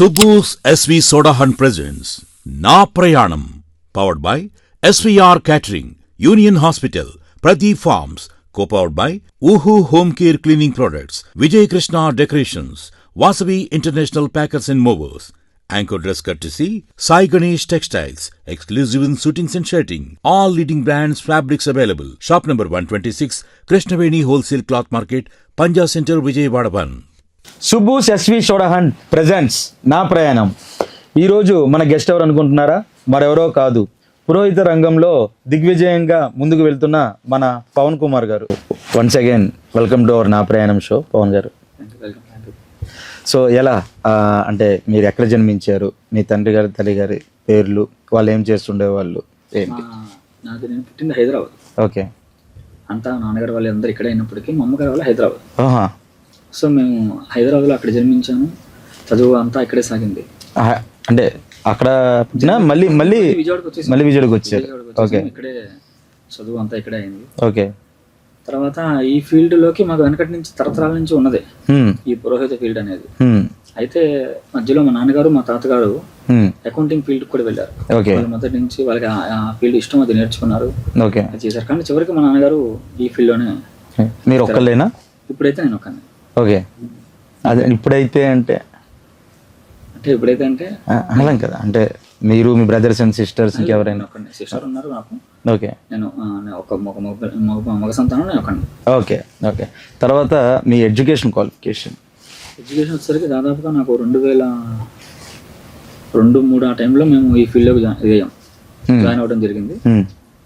Subbu's SV Soda Hunt presents Na Prayanam, powered by SVR Catering, Union Hospital, Pradeep Farms, co-powered by Uhu Home Care Cleaning Products, Vijay Krishna Decorations, Vasavi International Packers and Movers. Anchor dress courtesy, Sai Ganesh Textiles, exclusive in suitings and shirting. All leading brands, fabrics available. Shop number 126, Krishnaveni Wholesale Cloth Market, Panja Center, Vijayawada 1. Subbu's SV soda hunt presents నా ప్రయాణం. ఈరోజు మన guest ఎవరు అనుకుంటున్నారా? మరెవరో కాదు, పురోహిత రంగంలో దిగ్విజయంగా ముందుకు వెళ్తున్న మన పవన్ కుమార్ గారు. Once again welcome to our నా ప్రయాణం షో. పవన్ గారు, సో ఎలా అంటే మీరు ఎక్కడ జన్మించారు, మీ తండ్రి గారి తల్లి గారి పేర్లు, వాళ్ళు ఏం చేస్తుండేవాళ్ళు ఏంటి? నాకు నేను పుట్టింది హైదరాబాద్. ఓకే. అంతా నాన్నగారు వాళ్ళు అందరూ ఇక్కడే అయినప్పటికీ మా అమ్మగారు వాళ్ళు హైదరాబాద్. సో మేము హైదరాబాద్లో అక్కడ జన్మించాను, చదువు అంతా ఇక్కడే సాగింది. అంటే అక్కడ మళ్ళీ విజయవాడకి వచ్చారు. ఓకే. ఇక్కడే చదువు అంతా ఇక్కడే అయింది. ఓకే. తర్వాత ఈ ఫీల్డ్ లోకి మాకు వెనకటి నుంచి తరతరాల నుంచి ఉన్నదే ఈ పురోహిత ఫీల్డ్ అనేది. అయితే మధ్యలో మా నాన్నగారు మా తాతగారు అకౌంటింగ్ ఫీల్డ్ కూడా వెళ్ళారు. వాళ్ళ మొదటి నుంచి వాళ్ళకి ఆ ఫీల్డ్ ఇష్టం, అది నేర్చుకున్నారు, చేశారు. కానీ చివరికి మా నాన్నగారు ఈ ఫీల్డ్ లోనే. మీరు ఒక్కళ్ళేనా? ఇప్పుడైతే నేను ఒక్కనే. ఓకే. అదే ఇప్పుడైతే అంటే అలా కదా, అంటే మీరు మీ బ్రదర్స్ అండ్ సిస్టర్స్ ఇంకెవరైనా? సిస్టర్ ఉన్నారు నాకు. ఓకే. నేను ఒక మగ సంతానం, నేను ఒకటి. ఓకే. ఓకే. తర్వాత మీ ఎడ్యుకేషన్ క్వాలిఫికేషన్? ఎడ్యుకేషన్ వచ్చేసరికి దాదాపుగా నాకు 2002-2003 ఆ టైంలో మేము ఈ ఫీల్డ్లోకి జాయిన్ అవ్వడం జరిగింది.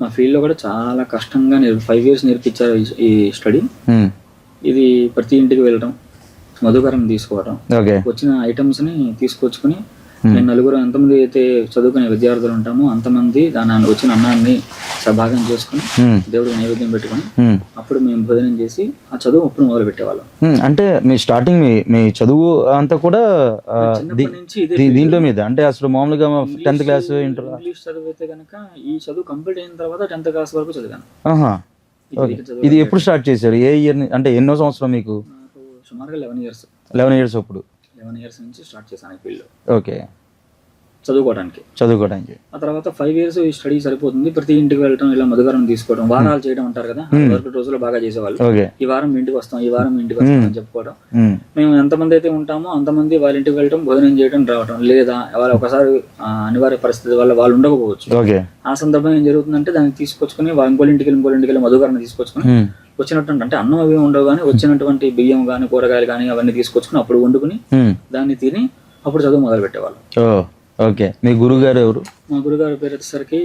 మా ఫీల్డ్లో కూడా చాలా కష్టంగా 5 years నేర్పించారు ఈ స్టడీ. ఇది ప్రతి ఇంటికి వెళ్ళడం, మధుకరం తీసుకోవడం, వచ్చిన ఐటమ్స్ ని తీసుకొచ్చుకుని మేము నలుగురు ఎంతమంది అయితే చదువుకునే విద్యార్థులు ఉంటామో అంతమంది దాని వచ్చిన అన్నాన్ని సభాగం చేసుకుని దేవుడికి నైవేద్యం పెట్టుకుని అప్పుడు మేము భోజనం చేసి ఆ చదువు అప్పుడు మొదలు పెట్టేవాళ్ళం. అంటే మీ స్టార్టింగ్ మీ చదువు అంతా కూడా దీంట్లో మీద, అంటే అసలు మామూలుగా 10th క్లాస్ ఇంటర్ ఇంగ్లీష్ చదువు అయితే కనుక ఈ చదువు కంప్లీట్ అయిన తర్వాత 10th క్లాస్ వరకు చదివాను. ఇది ఎప్పుడు స్టార్ట్ చేశారు? ఏ ఇయర్? అంటే ఎన్నో సంవత్సరం మీకు? సుమారుగా 11 years. 11 years. అప్పుడు 11 years నుంచి స్టార్ట్ చేశాను ఈ ఫీల్డ్. ఓకే. చదువుకోవడానికి. ఆ తర్వాత 5 years ఈ స్టడీ సరిపోతుంది. ప్రతి ఇంటికి వెళ్ళటం, ఇలా మధుకరం తీసుకోవడం, వారాలు చేయడం అంటారు కదా, వరకు రోజులు బాగా చేసేవాళ్ళు. ఈ వారం ఇంటికి వస్తాం, ఈ వారం ఇంటికి వస్తాం అని చెప్పుకోవడం. మేము ఎంతమంది అయితే ఉంటామో అంతమంది వాళ్ళ ఇంటికి వెళ్ళటం, భోజనం చేయడం, రావడం. లేదా వాళ్ళ ఒకసారి అనివార్య పరిస్థితి వల్ల వాళ్ళు ఉండకపోవచ్చు. ఆ సందర్భం ఏం జరుగుతుందంటే దాన్ని తీసుకొచ్చుకుని ఇంకోళ్ళ ఇంటికి వెళ్ళి మధుకరం తీసుకొచ్చుకుని వచ్చినటువంటి, అంటే అన్నం అవి ఉండవు కానీ వచ్చినటువంటి బియ్యం కానీ కూరగాయలు కానీ అవన్నీ తీసుకొచ్చుకుని అప్పుడు వండుకుని దాన్ని తిని అప్పుడు చదువు మొదలు పెట్టేవాళ్ళు. ఓకే. మీ గురువు గారు ఎవరు? మా గురుగారు పేరు వచ్చేసరికి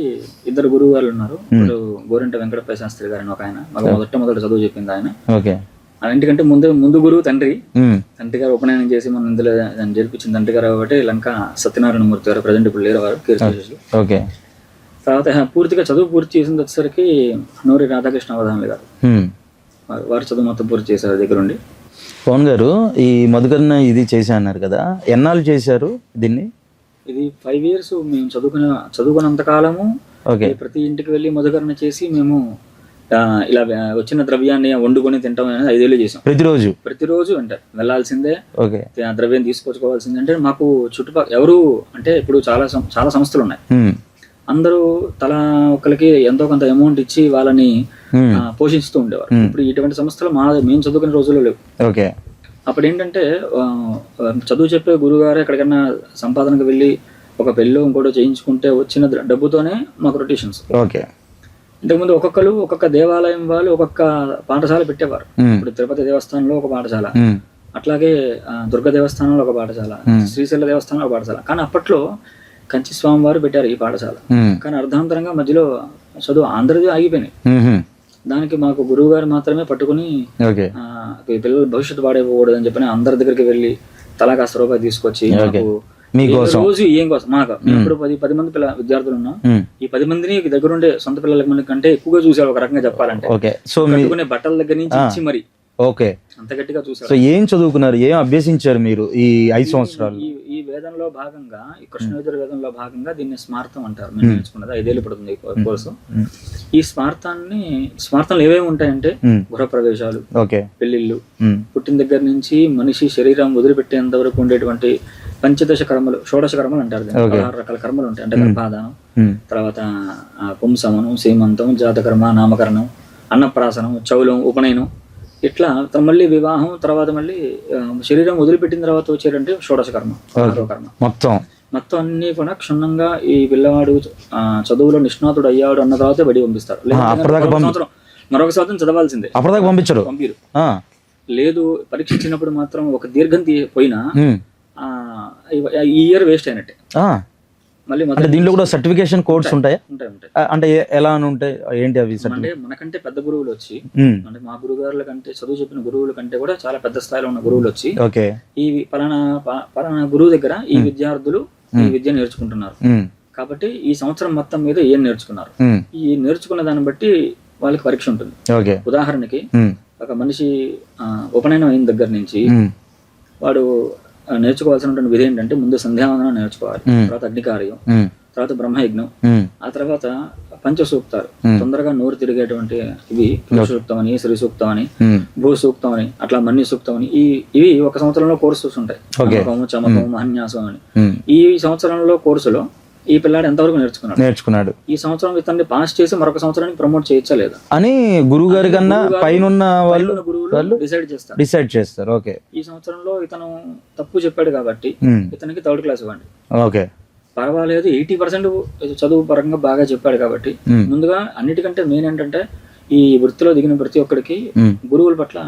2 గురువు గారు ఉన్నారు. ఇప్పుడు గోరంట వెంకటప్ప శాస్త్రి గారు అని ఒక ఆయన, మాకు మొదట చదువు చెప్పింది ఆయన. ఓకే. ఇంటికంటే ముందు గురువు తండ్రి గారు ఉపనయనం చేసి మన ఇందులో జరిపించిన తండ్రి గారు కాబట్టి లంక సత్యనారాయణ మూర్తి గారు, ప్రజెంట్ ఇప్పుడు లేరు వారు, కీర్తి. ఓకే. తర్వాత పూర్తిగా చదువు పూర్తి చేసింది వచ్చేసరికి నూరి రాధాకృష్ణ అవధానులు గారు, వారు చదువు మొత్తం పూర్తి చేశారు దగ్గరుండి. పవన్ గారు, ఈ మధుకరణ ఇది చేశా అన్నారు కదా, ఎన్నాళ్ళు చేశారు దీన్ని? ఇది 5 years మేము చదువుకున్నంత కాలము ప్రతి ఇంటికి వెళ్ళి మధుకరణ చేసి మేము ఇలా వచ్చిన ద్రవ్యాన్ని వండుకొని తింటాం అనేది 5 years చేసాం. ప్రతిరోజు అంటే వెళ్ళాల్సిందే, ఆ ద్రవ్యం తీసుకొచ్చుకోవాల్సిందే. అంటే మాకు చుట్టుపక్కల ఎవరు అంటే ఇప్పుడు చాలా సంస్థలు ఉన్నాయి, అందరూ తలా ఒక్కరికి ఎంతో కొంత అమౌంట్ ఇచ్చి వాళ్ళని పోషిస్తూ ఉండేవారు. ఇప్పుడు ఇటువంటి సంస్థలు మేము చదువుకునే రోజుల్లో లేవు. అప్పుడు ఏంటంటే చదువు చెప్పే గురుగారు ఎక్కడికైనా సంపాదనకు వెళ్ళి ఒక పెళ్ళి ఇంకోటి చేయించుకుంటే వచ్చిన డబ్బుతోనే మాకు రొటేషన్స్. ఇంతకుముందు ఒక్కొక్క దేవాలయం వాళ్ళు ఒక్కొక్క పాఠశాల పెట్టేవారు. ఇప్పుడు తిరుపతి దేవస్థానంలో ఒక పాఠశాల, అట్లాగే దుర్గ దేవస్థానంలో ఒక పాఠశాల, శ్రీశైల దేవస్థానంలో ఒక పాఠశాల. కానీ అప్పట్లో కంచి స్వామి వారు పెట్టారు ఈ పాఠశాల. కానీ అర్ధాంతరంగా మధ్యలో చదువు అందరిది ఆగిపోయినాయి. దానికి మాకు గురువు గారు మాత్రమే పట్టుకుని పిల్లలు భవిష్యత్తు పాడైపోకూడదని చెప్పని అందరి దగ్గరికి వెళ్ళి తలా కాస్త రూపాయి తీసుకొచ్చి రోజు ఏం కోసం మాకు ఇప్పుడు 10 మంది విద్యార్థులు ఉన్నాం. ఈ 10 మందిని దగ్గరుండే సొంత పిల్లల కంటే ఎక్కువగా చూసారు ఒక రకంగా చెప్పాలంటే. కట్టుకునే బట్టల దగ్గర నుంచి ఇచ్చి మరి అంత గట్టిగా చూసారు. సో ఏం చదువుకున్నారు, ఏం అభ్యసించారు మీరు ఈ 5 సంవత్సరాలు? ఈ వేదంలో భాగంగా, ఈ కృష్ణయజుర్ వేదంలో భాగంగా దీన్ని స్మార్థం అంటారు. మేము నేర్చుకున్నది 5 ఏళ్ళు పడుతుంది కోర్సు. ఈ స్మార్థంలో ఏమేమి ఉంటాయంటే గృహ ప్రవేశాలు, పెళ్లిళ్ళు, పుట్టిన దగ్గర నుంచి మనిషి శరీరం వదిలిపెట్టేంత వరకు ఉండేటువంటి పంచదశ కర్మలు, షోడశ కర్మలు అంటారు దీన్ని. 16 రకాల కర్మలు ఉంటాయి. అంటే గర్భాధానం, తర్వాత పుంసమనం, సీమంతం, జాతకర్మ, నామకరణం, అన్నప్రాసనం, చౌలం, ఉపనయనం, ఇట్లా మళ్ళీ వివాహం, తర్వాత మళ్ళీ శరీరం వదిలిపెట్టిన తర్వాత వచ్చేటంటే షోడశ కర్మ, 16వ కర్మ. మొత్తం అన్ని కూడా క్షుణ్ణంగా ఈ పిల్లవాడు చదువులో నిష్ణాతుడు అయ్యాడు అన్న తర్వాత బడి పంపిస్తారు. మరొక సంవత్సరం చదవాల్సిందే, పంపిరు. లేదు పరీక్ష ఇచ్చినప్పుడు మాత్రం ఒక దీర్ఘం పోయినా ఈ ఇయర్ వేస్ట్ అయినట్టే. మళ్ళీ దీంట్లో కూడా సర్టిఫికేషన్ కోర్స్ ఉంటాయి. అంటే ఎలా ఉంటాయి, ఏంటి అవి? అంటే మనకంటే పెద్ద గురువులు వచ్చి, అంటే మా గురుగారుల కంటే, చదువు చెప్పిన గురువుల కంటే కూడా చాలా పెద్ద స్థాయిలో ఉన్న గురువులు వచ్చి ఈ పలానా గురువు దగ్గర ఈ విద్యార్థులు ఈ విద్య నేర్చుకుంటున్నారు కాబట్టి ఈ సంవత్సరం మొత్తం మీద ఏం నేర్చుకున్నారు, ఈ నేర్చుకున్న దాన్ని బట్టి వాళ్ళకి పరీక్ష ఉంటుంది. ఉదాహరణకి ఒక మనిషి ఉపనయనం అయిన దగ్గర నుంచి వాడు నేర్చుకోవాల్సినటువంటి విధి ఏంటంటే, ముందు సంధ్యావందనం నేర్చుకోవాలి, తర్వాత అగ్నికార్యం, తర్వాత బ్రహ్మయజ్ఞం, ఆ తర్వాత పంచసూక్తాలు, తొందరగా నోరు తిరిగేటువంటి ఇవి సూక్తం అని, శ్రీ సూక్తం అని, భూ సూక్తం అని, అట్లా మన్ని సూక్తం అని, ఇవి ఒక సంవత్సరంలో కోర్సెస్ ఉంటాయి. చమకం, మహన్యాసం అని. ఈ సంవత్సరంలో కోర్సులో ఈ పిల్లాడు ఎంతవరకు నేర్చుకున్నాడు, ఈ సంవత్సరం ఇతన్ని పాస్ చేసి మరొక సంవత్సరానికి ప్రమోట్ చేయొచ్చా లేదా అని గురువు గారి కన్నా పైన గురువులు డిసైడ్ చేస్తారు. ఓకే, ఈ సంవత్సరంలో ఇతను తప్పు చెప్పాడు కాబట్టి ఇతనికి 3rd క్లాస్ ఇవ్వండి. ఓకే, పర్వాలేదు, 80% చదువు పరంగా బాగా చెప్పాడు కాబట్టి. ముందుగా అన్నిటికంటే మెయిన్ ఏంటంటే, ఈ వృత్తిలో దిగిన ప్రతి ఒక్కడికి గురువుల పట్ల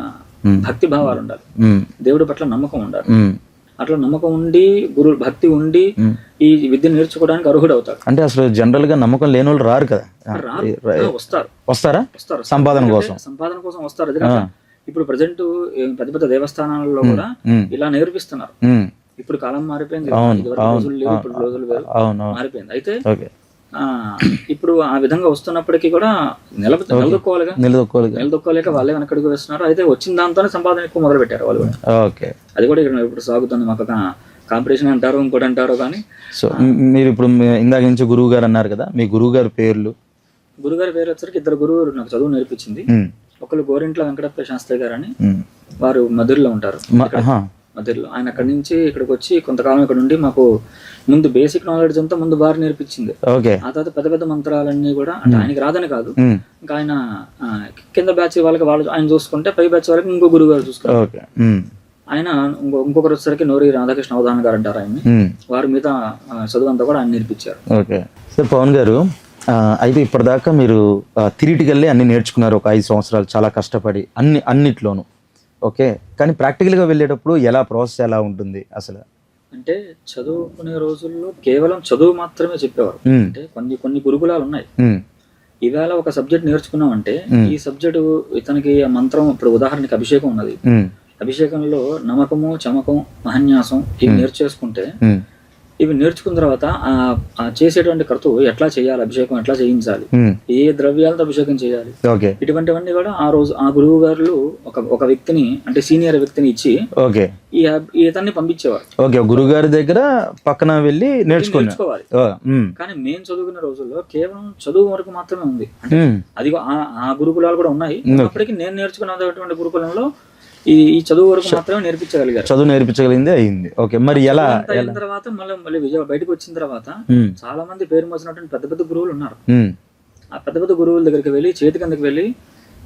భక్తి భావాలు ఉండాలి, దేవుడి పట్ల నమ్మకం ఉండాలి. అట్లా నమ్మకం ఉండి, గురు భక్తి ఉండి ఈ విద్య నేర్చుకోవడానికి అర్హుడు అవుతాడు. అంటే అసలు జనరల్ గా నమ్మకం లేని వాళ్ళు రారు కదా, వస్తారా సంపాదన కోసం వస్తారు. ఇప్పుడు ప్రజెంట్ పెద్ద పెద్ద దేవస్థానాలలో కూడా ఇలా నేర్పిస్తున్నారు. ఇప్పుడు కాలం మారిపోయింది, రోజులు వేరు, మారిపోయింది. అయితే ఇప్పుడు ఆ విధంగా వస్తున్నప్పటికీ కూడా నిలదొక్కోలేక వాళ్ళే వెనకడుగు వేస్తున్నారు. అయితే వచ్చిన దాంతోనే సంపాదన ఎక్కువ మొదలు పెట్టారు వాళ్ళు కూడా. అది కూడా ఇక్కడ ఇప్పుడు సాగుతుంది. మాకు కాంపిటీషన్ అంటారు, ఇంకోటి అంటారు. కానీ సో మీరు ఇప్పుడు ఇందాక నుంచి గురువు గారు అన్నారు కదా, మీ గురువు గారి పేర్లు? గురుగారి పేరు వచ్చరికి 2 గురువులు నాకు చదువు నేర్పించింది. ఒకళ్ళు గోరింట్ల వెంకటప్ప శాస్త్రి గారు అని, వారు మధురలో ఉంటారు. మధురలో ఆయన అక్కడి నుంచి ఇక్కడికి వచ్చి కొంతకాలం ఇక్కడ ఉండి మాకు ముందు బేసిక్ నాలెడ్జ్ అంతా ముందు బాగా నేర్పించింది. ఆ తర్వాత పెద్ద పెద్ద మంత్రాలన్నీ కూడా, అంటే ఆయనకి రాదని కాదు, ఇంకా ఆయన కింద బ్యాచ్ వాళ్ళకి ఆయన చూసుకుంటే పై బ్యాచ్ వాళ్ళకి ఇంకో గురువు గారు చూసుకుంటారు. ఆయన ఇంకొకరు వచ్చేసరికి నోరి రాధాకృష్ణ అవధాన్ గారు అంటారు ఆయన్ని. వారి మీద చదువు అంతా కూడా ఆయన నేర్పించారు. సో పవన్ గారు, అయితే ఇప్పటిదాకా మీరు థియరిటికల్లీ అన్ని నేర్చుకున్నారు, ఒక 5 సంవత్సరాలు చాలా కష్టపడి అన్నిట్లోనూ. ఓకే, కానీ ప్రాక్టికల్గా వెళ్ళేటప్పుడు ఎలా ప్రాసెస్ ఎలా ఉంటుంది అసలు? అంటే చదువుకునే రోజుల్లో కేవలం చదువు మాత్రమే చెప్పేవారు. అంటే కొన్ని గురుకులాలు ఉన్నాయి. ఇవాళ ఒక సబ్జెక్ట్ నేర్చుకున్నాం అంటే ఈ సబ్జెక్టు ఇతనికి మంత్రం, ఇప్పుడు ఉదాహరణకి అభిషేకం ఉన్నది, అభిషేకంలో నమకము, చమకం, మహన్యాసం ఇవి నేర్చేసుకుంటే, ఇవి నేర్చుకున్న తర్వాత ఆ చేసేటువంటి కర్తవు ఎట్లా చేయాలి, అభిషేకం ఎట్లా చేయించాలి, ఏ ద్రవ్యాలతో అభిషేకం చేయాలి, ఇటువంటివన్నీ కూడా ఆ రోజు ఆ గురువు గారు ఒక వ్యక్తిని, అంటే సీనియర్ వ్యక్తిని ఇచ్చి ఇతన్ని పంపించేవారు. గురువు గారి దగ్గర పక్కన వెళ్ళి నేర్చుకోవాలి. కానీ మేము చదువుకున్న రోజుల్లో కేవలం చదువు వరకు మాత్రమే ఉంది. అంటే అది ఆ గురుకులాలు కూడా ఉన్నాయి. అప్పటికి నేను నేర్చుకున్నటువంటి గురుకులంలో ఈ చదువు వరకు మాత్రమే నేర్పించగలిగారు. చదువు నేర్పించగలిగింది అయింది. ఓకే, మరి ఎలా అయిన తర్వాత మళ్ళీ విజయవాడ బయటకు వచ్చిన తర్వాత చాలా మంది పేరు మోసినటువంటి పెద్ద పెద్ద గురువులు ఉన్నారు. ఆ పెద్ద పెద్ద గురువుల దగ్గరికి వెళ్ళి, చేతి కిందకి వెళ్ళి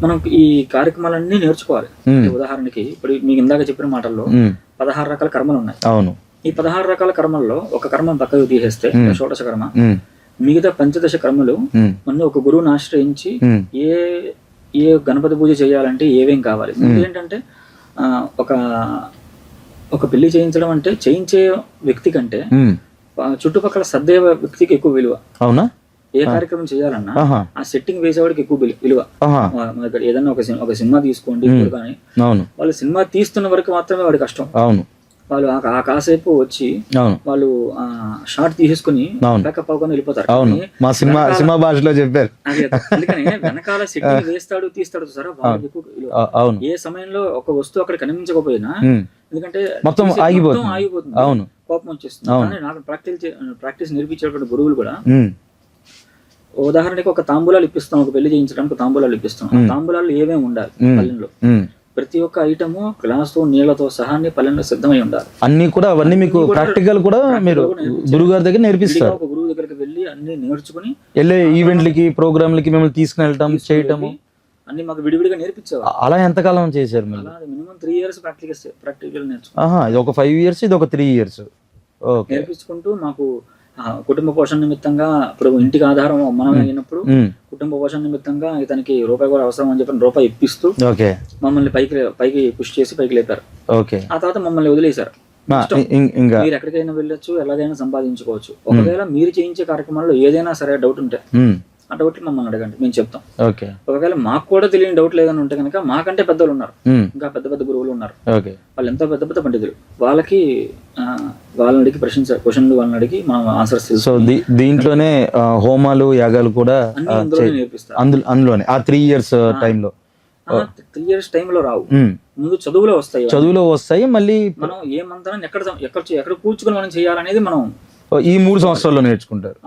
మనం ఈ కార్యక్రమాలన్నీ నేర్చుకోవాలి. ఉదాహరణకి ఇప్పుడు మీకు ఇందాక చెప్పిన మాటల్లో 16 రకాల కర్మలు ఉన్నాయి. అవును. ఈ 16 రకాల కర్మల్లో ఒక కర్మ పక్కకు తీసేస్తే షోడశ కర్మ, మిగతా పంచదశ కర్మలు మన ఒక గురువుని ఆశ్రయించి ఏ గణపతి పూజ చేయాలంటే ఏవేం కావాలి. ఏంటంటే ఒక పెళ్లి చేయించడం అంటే చేయించే వ్యక్తి కంటే చుట్టుపక్కల సర్దే వ్యక్తికి ఎక్కువ విలువ. అవునా? ఏ కార్యక్రమం చేయాలన్నా ఆ సెట్టింగ్ వేసేవాడికి ఎక్కువ విలువ. ఏదన్నా ఒక సినిమా తీసుకోండి, కానీ వాళ్ళు సినిమా తీస్తున్న వరకు మాత్రమే వాడి కష్టం. అవును. వాళ్ళు ఆ కాసేపు వచ్చి వాళ్ళు షార్ట్ తీసేసుకుని బ్యాకప్ అవ్వకుండా వెళ్ళిపోతారు. సినిమా భాషలో చెప్పారు. అందుకని వెనకాల సెట్టింగ్ వేస్తాడు, తీస్తాడు సార్, వాళ్ళకి ఎక్కువ విలువ. ఏ సమయంలో ఒక వస్తువు అక్కడ కనిపించకపోయినా, ఎందుకంటే మొత్తం ఆగిపోతుంది, కోపం వచ్చేస్తుంది. కానీ నాకు ప్రాక్టీస్ నేర్పించేటువంటి గురువులు కూడా, ఉదాహరణకి ఒక తాంబూలాలు ఇప్పిస్తాం, ఒక పెళ్లి చేయించడానికి తాంబూలాలు ఇప్పిస్తాం. ఆ తాంబూలాలు ఏమేమి ఉండాలి, పల్లెల్లో ప్రతి ఒక్క ఐటము గ్లాసు నీళ్లతో సహా అన్ని పల్లెల్లో సిద్ధమై ఉండాలి. అన్ని కూడా అవన్నీ మీకు ప్రాక్టికల్ కూడా మీరు గురుగారి దగ్గర నేర్పిస్తారు. ఒక గురువు దగ్గరికి వెళ్ళి అన్ని నేర్చుకుని వెళ్ళే ఈవెంట్లకి ప్రోగ్రాంలకి మిమ్మల్ని తీసుకుని వెళ్ళటం చేయటము అన్ని మాకు విడివిడిగా నేర్పించేవారు. అలా ఎంతకాలం చేశారు మీరు? మినిమం 3 years ప్రాక్టికల్ నేర్చుకున్నాం. ఇది ఒక 5 years, ఇది ఒక 3 years నేర్పించుకుంటూ మాకు కుటుంబ పోషణ నిమిత్తంగా ఇప్పుడు ఇంటికి ఆధారం మనం అయినప్పుడు కుటుంబ పోషణ నిమిత్తంగా ఇతనికి రూపాయి కూడా అవసరం అని చెప్పి రూపాయి ఇప్పిస్తూ మమ్మల్ని పైకి పుష్ చేసి పైకి లేపారు. ఆ తర్వాత మమ్మల్ని వదిలేశారు. మీరు ఎక్కడికైనా వెళ్ళొచ్చు, ఎలాగైనా సంపాదించుకోవచ్చు. ఒకవేళ మీరు చేయించే కార్యక్రమాల్లో ఏదైనా సరే డౌట్ ఉంటే ఆ డౌట్ మమ్మల్ని అడగండి, మేము చెప్తాం. ఒకవేళ మాకు కూడా తెలియని డౌట్ లేదని ఉంటే కనుక మాకంటే పెద్దలు ఉన్నారు, ఇంకా పెద్ద పెద్ద గురువులు ఉన్నారు, వాళ్ళు ఎంతో పెద్ద పెద్ద పండితులు. వాళ్ళకి వాళ్ళని అడిగి క్వశ్చన్లు వాళ్ళని అడిగి మనం ఆన్సర్స్. సో దీంట్లోనే హోమాలు యాగాలు కూడా నేర్పిస్తారు. అందులోనే ఆ 3 years టైంలో 3 years టైంలో రావు, ముందు చదువులో వస్తాయి. మళ్ళీ మనం ఏ మంత్రాన్ని ఎక్కడ కూర్చుకొని మనం చేయాలనేది మనం ఈ 3 సంవత్సరాల్లో నేర్చుకుంటారు.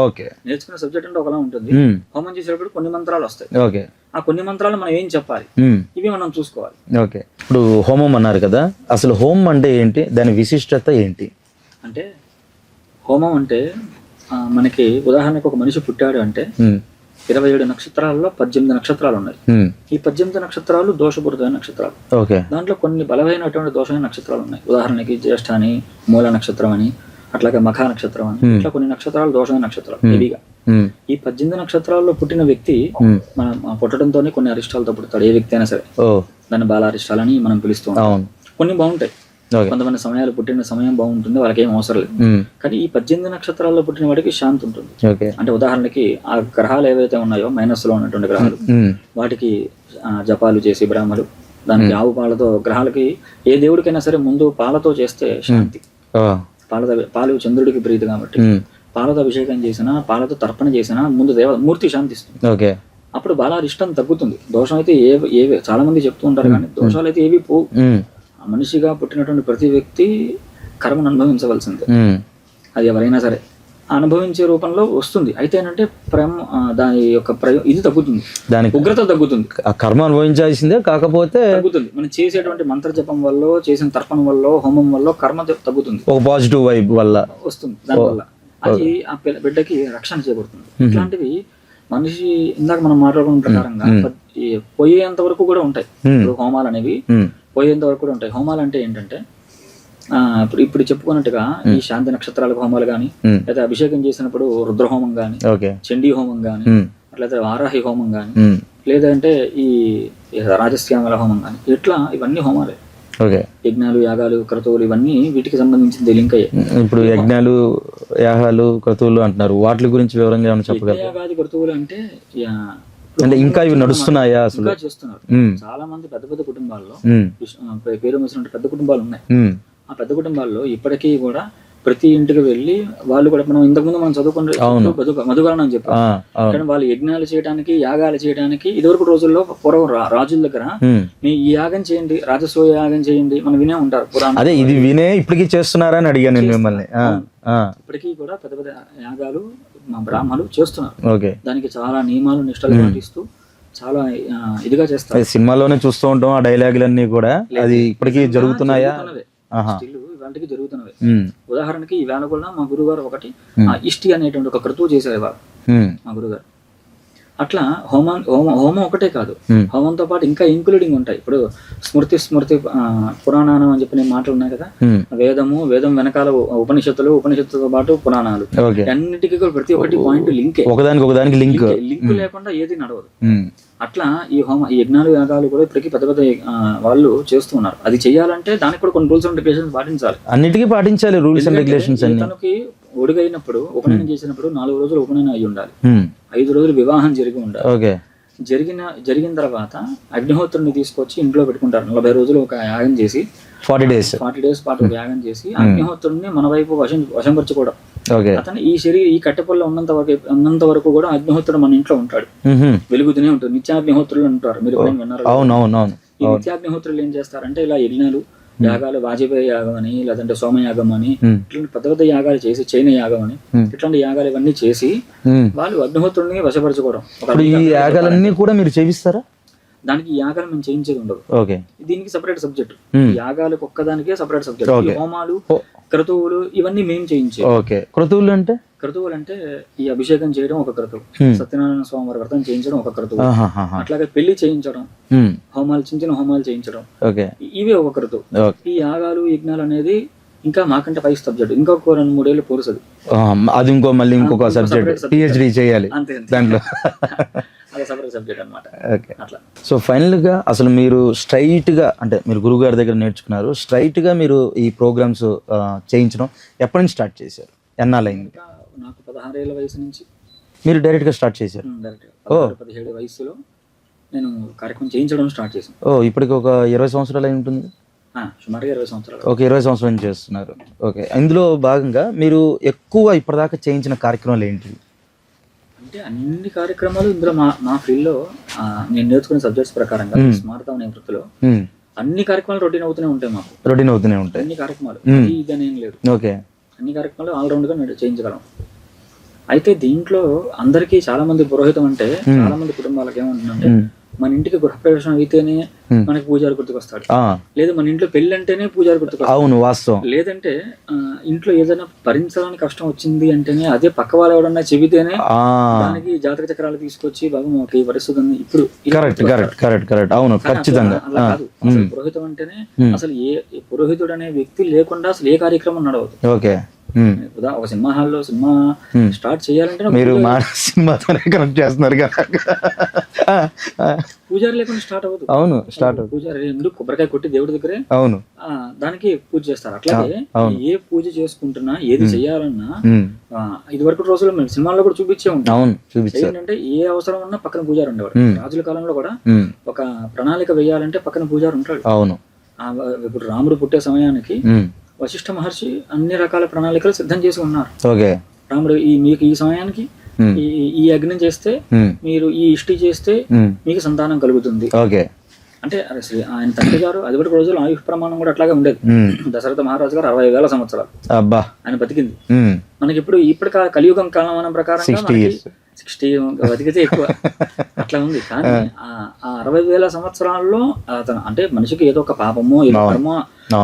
ఓకే, నేర్చుకునే సబ్జెక్ట్ అంటే ఒకలా ఉంటుంది. హోమం చేసేటప్పుడు కొన్ని మంత్రాలు వస్తాయి. ఓకే, ఆ కొన్ని మంత్రాలు మనం ఏం చెప్పాలి, ఇవి మనం చూసుకోవాలి. ఓకే, ఇప్పుడు హోమం అన్నారు కదా, అసలు హోమం అంటే ఏంటి, దాని విశిష్టత ఏంటి? అంటే హోమం అంటే మనకి ఉదాహరణకు ఒక మనిషి పుట్టాడు అంటే 27 నక్షత్రాల్లో 18 నక్షత్రాలు ఉన్నాయి. ఈ 18 నక్షత్రాలు దోషపూరితమైన నక్షత్రాలు. దాంట్లో కొన్ని బలమైనటువంటి దోషమైన నక్షత్రాలు ఉన్నాయి. ఉదాహరణకి జ్యేష్ఠ అని, మూల నక్షత్రం అని, అట్లాగే మఖ నక్షత్రం అని, ఇట్లా కొన్ని నక్షత్రాలు దోషమైన నక్షత్రాలు. హెవీగా ఈ 18 నక్షత్రాల్లో పుట్టిన వ్యక్తి మనం పుట్టడంతోనే కొన్ని అరిష్టాలతో పుడతాడు. ఏ వ్యక్తి అయినా సరే దాన్ని బాలారిష్టాలని మనం పిలుస్తూ ఉంటాం. కొన్ని బాగుంటాయి, కొంతమంది సమయాలు పుట్టిన సమయం బాగుంటుంది, వాళ్ళకి ఏం అవసరం లేదు. కానీ ఈ 18 నక్షత్రాల్లో పుట్టిన వాడికి శాంతి ఉంటుంది. అంటే ఉదాహరణకి ఆ గ్రహాలు ఏవైతే ఉన్నాయో మైనస్ లో ఉన్నటువంటి గ్రహాలు, వాటికి జపాలు చేసి బ్రాహ్మలు దానికి ఆవు పాలతో, గ్రహాలకి ఏ దేవుడికైనా సరే ముందు పాలతో చేస్తే శాంతి. పాలు చంద్రుడికి ప్రీతి కాబట్టి పాలతో అభిషేకం చేసినా, పాలతో తర్పణ చేసినా ముందు మూర్తి శాంతిస్తుంది. అప్పుడు బాలారిష్టం తగ్గుతుంది. దోషం అయితే ఏవి చాలా మంది చెప్తూ ఉంటారు, కానీ దోషాలు అయితే ఏవి పోవు. మనిషిగా పుట్టినటువంటి ప్రతి వ్యక్తి కర్మను అనుభవించవలసిందే, అది ఎవరైనా సరే అనుభవించే రూపంలో వస్తుంది. అయితే ఏంటంటే దాని యొక్క ఇది తగ్గుతుంది, దాని ఉగ్రత తగ్గుతుంది. కర్మ అనుభవించాల్సిందే, కాకపోతే తగ్గుతుంది. మనం చేసేటువంటి మంత్ర జపం వల్ల, చేసిన తర్పణం వల్ల, హోమం వల్ల కర్మ తగ్గుతుంది. ఒక పాజిటివ్ వైబ్ వల్ల వస్తుంది. దానివల్ల అది ఆ బిడ్డకి రక్షణ చేయబడుతుంది. ఇట్లాంటివి మనిషి ఇందాక మనం మాట్లాడుకున్న ప్రకారంగా పోయేంత వరకు కూడా ఉంటాయి. ఇప్పుడు హోమాలు అనేవి పోయేంత వరకు కూడా ఉంటాయి. హోమాలు అంటే ఏంటంటే ఇప్పుడు చెప్పుకున్నట్టుగా ఈ శాంతి నక్షత్రాలకు హోమాలు గాని, లేదా అభిషేకం చేసినప్పుడు రుద్రహోమం గాని, చండీ హోమం గాని, అట్లయితే వారాహి హోమం గాని, లేదంటే ఈ రాజశ్యామల హోమం గాని, ఇట్లా ఇవన్నీ హోమాలే. యజ్ఞాలు, యాగాలు, క్రతువులు ఇవన్నీ వీటికి సంబంధించింది లింక్ అయ్యాయి. ఇప్పుడు యజ్ఞాలు, యాగాలు, క్రతువులు అంటున్నారు, వాటి గురించి వివరంగా ఏమైనా చెప్పగలరా? యాగాది క్రతువులు అంటే ఇంకా ఇవి నడుస్తున్నాయా అసలు? చేస్తున్నారు. చాలా మంది పెద్ద పెద్ద కుటుంబాల్లో పేరు మోసిన పెద్ద కుటుంబాలు ఉన్నాయి. ఆ పెద్ద కుటుంబాల్లో ఇప్పటికీ కూడా ప్రతి ఇంటికి వెళ్ళి వాళ్ళు కూడా, మనం ఇంతకుముందు మనం చదువుకుంటే మధుకరణం అని చెప్పాం, కానీ వాళ్ళు యజ్ఞాలు చేయడానికి, యాగాలు చేయడానికి ఇదివరకు రోజుల్లో పూర్వం రాజుల దగ్గర మీ ఈ యాగం చేయండి, రాజసూయ యాగం చేయండి, మనం వినే ఉంటారు పురాణం. అదే ఇది వినే ఇప్పటికీ చేస్తున్నారని అడిగాను నేను మిమ్మల్ని. ఇప్పటికీ కూడా పెద్ద పెద్ద యాగాలు మా బ్రాహ్మణులు చేస్తున్నారు. దానికి చాలా నియమాలు, నిష్టలు పాటిస్తూ చాలా ఇదిగా చేస్తారు. సినిమాలోనే చూస్తూ ఉంటాం ఆ డైలాగులన్నీ కూడా, అది ఇప్పటికీ జరుగుతున్నాయా? ఇవాళకి జరుగుతున్నవి. ఉదాహరణకి ఈవేళ కూడా మా గురుగారు ఒకటి ఇష్టి అనేటువంటి ఒక క్రతువు చేసేవారు మా గురుగారు. అట్లా హోమం ఒకటే కాదు, హోమంతో పాటు ఇంకా ఇంక్లూడింగ్ ఉంటాయి. ఇప్పుడు స్మృతి పురాణానం అని చెప్పిన మాటలు ఉన్నాయి కదా, వేదం వెనకాల ఉపనిషత్తులతో పాటు పురాణాలు, అన్నిటికీ కూడా ప్రతి ఒక్కటి పాయింట్ లింక్, ఒకదానికి లింక్ లేకుండా ఏది నడవదు. అట్లా ఈ యజ్ఞాలు, యాగాలు కూడా ఇప్పటికీ పెద్ద పెద్ద వాళ్ళు చేస్తూ ఉన్నారు. అది చేయాలంటే దానికి కూడా కొన్ని రూల్స్ అండ్ రెగ్యులేషన్స్ పాటించాలి. అన్నిటికీ పాటించాలి రూల్స్ అండ్ రెగ్యులేషన్స్. తనకి ఒడుగైనప్పుడు ఉపనయనం చేసినప్పుడు 4 రోజులు ఉపనయనం అయి ఉండాలి, 5 రోజులు వివాహం జరిగి ఉండాలి. జరిగిన తర్వాత అగ్నిహోత్రుని తీసుకొచ్చి ఇంట్లో పెట్టుకుంటారు. 40 రోజులు ఒక యాగం చేసి 40 days పాటు ఒక యాగం చేసి అగ్నిహోత్రుడిని మన వైపు వశంపరచుకోవడం. అతను ఈ కట్టెపొల్ల ఉన్నంత వరకు కూడా అగ్నిహోత్రుడు మన ఇంట్లో ఉంటాడు, వెలుగుతూనే ఉంటుంది. నిత్యాగ్నిహోత్రులు అంటారు, మీరు విన్నారు. ఈ నిత్యాగ్నిహోత్రులు ఏం చేస్తారంటే ఇలా యజ్ఞాలు, యాగాలు, వాజపేయి యాగం అని, లేదంటే సోమయాగం అని, ఇట్లాంటి పెద్ద పెద్ద యాగాలు చేసి, చైన యాగం అని, ఇట్లాంటి యాగాలు ఇవన్నీ చేసి వాళ్ళు అగ్నిహోత్రుడిని వశపరచుకోవడం. ఈ యాగాలన్నీ కూడా మీరు చేయిస్తారా? దానికి ఈ యాగాలు మేము చేయించేది ఉండదు. ఓకే. దీనికి సపరేట్ సబ్జెక్ట్. యాగాలకు ఒక్కదానికే సపరేట్ సబ్జెక్ట్. హోమాలు, క్రతువులు ఇవన్నీ మేము చేయించేది. ఓకే. క్రతువులు అంటే ఈ అభిషేకం చేయడం ఒక క్రతువు, సత్యనారాయణ స్వామి వారి వ్రతం చేయించడం ఒక క్రతువు, అట్లాగే పెళ్లి చేయించడం, హోమాలు, చిన్న చిన్న హోమాలు చేయించడం, ఇవే ఒక క్రతువు. ఈ యాగాలు, యజ్ఞాలు అనేది ఇంకా మాకంటే 5 సబ్జెక్ట్, ఇంకొక 2-3 ఏళ్ళు కోర్సు అది ఇంకొక సబ్జెక్ట్ పిహెచ్డి చేయాలి దాంట్లో. అదే సపరేట్ సబ్జెక్ట్ అన్నమాట. ఓకే. అట్లా. సో ఫైనల్ గా అసలు మీరు స్ట్రైట్ గా అంటే మీరు గురువు గారి దగ్గర నేర్చుకున్నారు, స్ట్రైట్ గా మీరు ఈ ప్రోగ్రామ్స్ చేయించడం ఎప్పటి నుంచి స్టార్ట్ చేశారు? ఎన్నాళ్ళైంది? నాకు 16 ఏళ్ళ వయసు నుంచి మీరు డైరెక్ట్ గా స్టార్ట్ చేశారు? 17 వయసులో నేను కార్యక్రమం చేయించడం స్టార్ట్ చేశాను. ఇప్పటికి ఒక 20 సంవత్సరాలు అయి ఉంటుంది. సుమారుగా 20 సంవత్సరాలు. ఓకే, 20 సంవత్సరాల నుంచి చేస్తున్నారు. ఓకే. ఇందులో భాగంగా మీరు ఎక్కువ ఇప్పటిదాకా చేయించిన కార్యక్రమాలు ఏంటి? అంటే అన్ని కార్యక్రమాలు ఇందులో మా ఫీల్డ్లో నేను నేర్చుకునే సబ్జెక్ట్స్ ప్రకారంగా స్మార్త అనే వృత్తిలో అన్ని కార్యక్రమాలు రొటీన్ అవుతూనే ఉంటాయి. మాకు రొటీన్ అవుతూనే ఉంటాయి అన్ని కార్యక్రమాలు, ఇదనేం లేదు. ఓకే. అన్ని కార్యక్రమాలు ఆల్రౌండ్గా చేయించగలం. అయితే దీంట్లో అందరికీ చాలా మంది పురోహితం అంటే చాలా మంది కుటుంబాలకు ఏమంటుందంటే మన ఇంటికి గృహప్రవేశం అయితేనే మనకి పూజారి గుర్తుకొస్తాడు, లేదా మన ఇంట్లో పెళ్లి అంటేనే పూజారి గుర్తుకొస్తాడు. అవును, వాస్తవం. లేదంటే ఇంట్లో ఏదైనా భరించడానికి కష్టం వచ్చింది అంటేనే అదే పక్క వాళ్ళు ఎవడన్నా చెబితేనే దానికి జాతక చక్రాలు తీసుకొచ్చి బాబు మాకు ఈ పరిస్థితి ఉంది ఇప్పుడు. అవును, ఖచ్చితంగా. అలా కాదు. అసలు పురోహితం అంటేనే అసలు ఏ పురోహితుడు అనే వ్యక్తి లేకుండా అసలు ఏ కార్యక్రమం నడవదు. ఓకే. ఒక సినిమా హాల్లో సినిమా స్టార్ట్ చేయాలంటే మీరు సినిమాతోనే కనెక్ట్ చేస్తున్నారు కదా, పూజారి లేకుండా స్టార్ట్ అవ్వదు. అవును, స్టార్ట్ పూజారి ఎందుకు కొబ్బరికాయ కొట్టి దేవుడి దగ్గరే అవును దానికి పూజ చేస్తారు. అట్లాగే ఏ పూజ చేసుకుంటున్నా ఏది చేయాలన్నా ఇది వరకు రోజుల్లో మేము సినిమాల్లో కూడా చూపించే ఉంటాం. ఏంటంటే ఏ అవసరం ఉన్నా పక్కన పూజారి ఉండేవాడు. రాజుల కాలంలో కూడా ఒక ప్రణాళిక వేయాలంటే పక్కన పూజారి ఉంటాడు. అవును. ఇప్పుడు రాముడు పుట్టే సమయానికి వశిష్ఠ మహర్షి అన్ని రకాల ప్రణాళికలు సిద్ధం చేసి ఉన్నారు. రాముడు మీకు ఈ సమయానికి ఈ యజ్ఞం చేస్తే, మీరు ఈ ఇష్టి చేస్తే మీకు సంతానం కలుగుతుంది. అంటే ఆయన తండ్రి గారు అది వరకు రోజులు ఆయుష్ ప్రమాణం కూడా అట్లాగే ఉండేది. దశరథ మహారాజు గారు 60,000 సంవత్సరాలు ఆయన బతికింది. మనకి ఇప్పుడు కలియుగం కాలం ప్రకారం 60 బతికితే ఎక్కువ అట్లా ఉంది. కానీ ఆ 60,000 సంవత్సరాల్లో అతను అంటే మనిషికి ఏదో ఒక పాపమో ఏదో కర్మ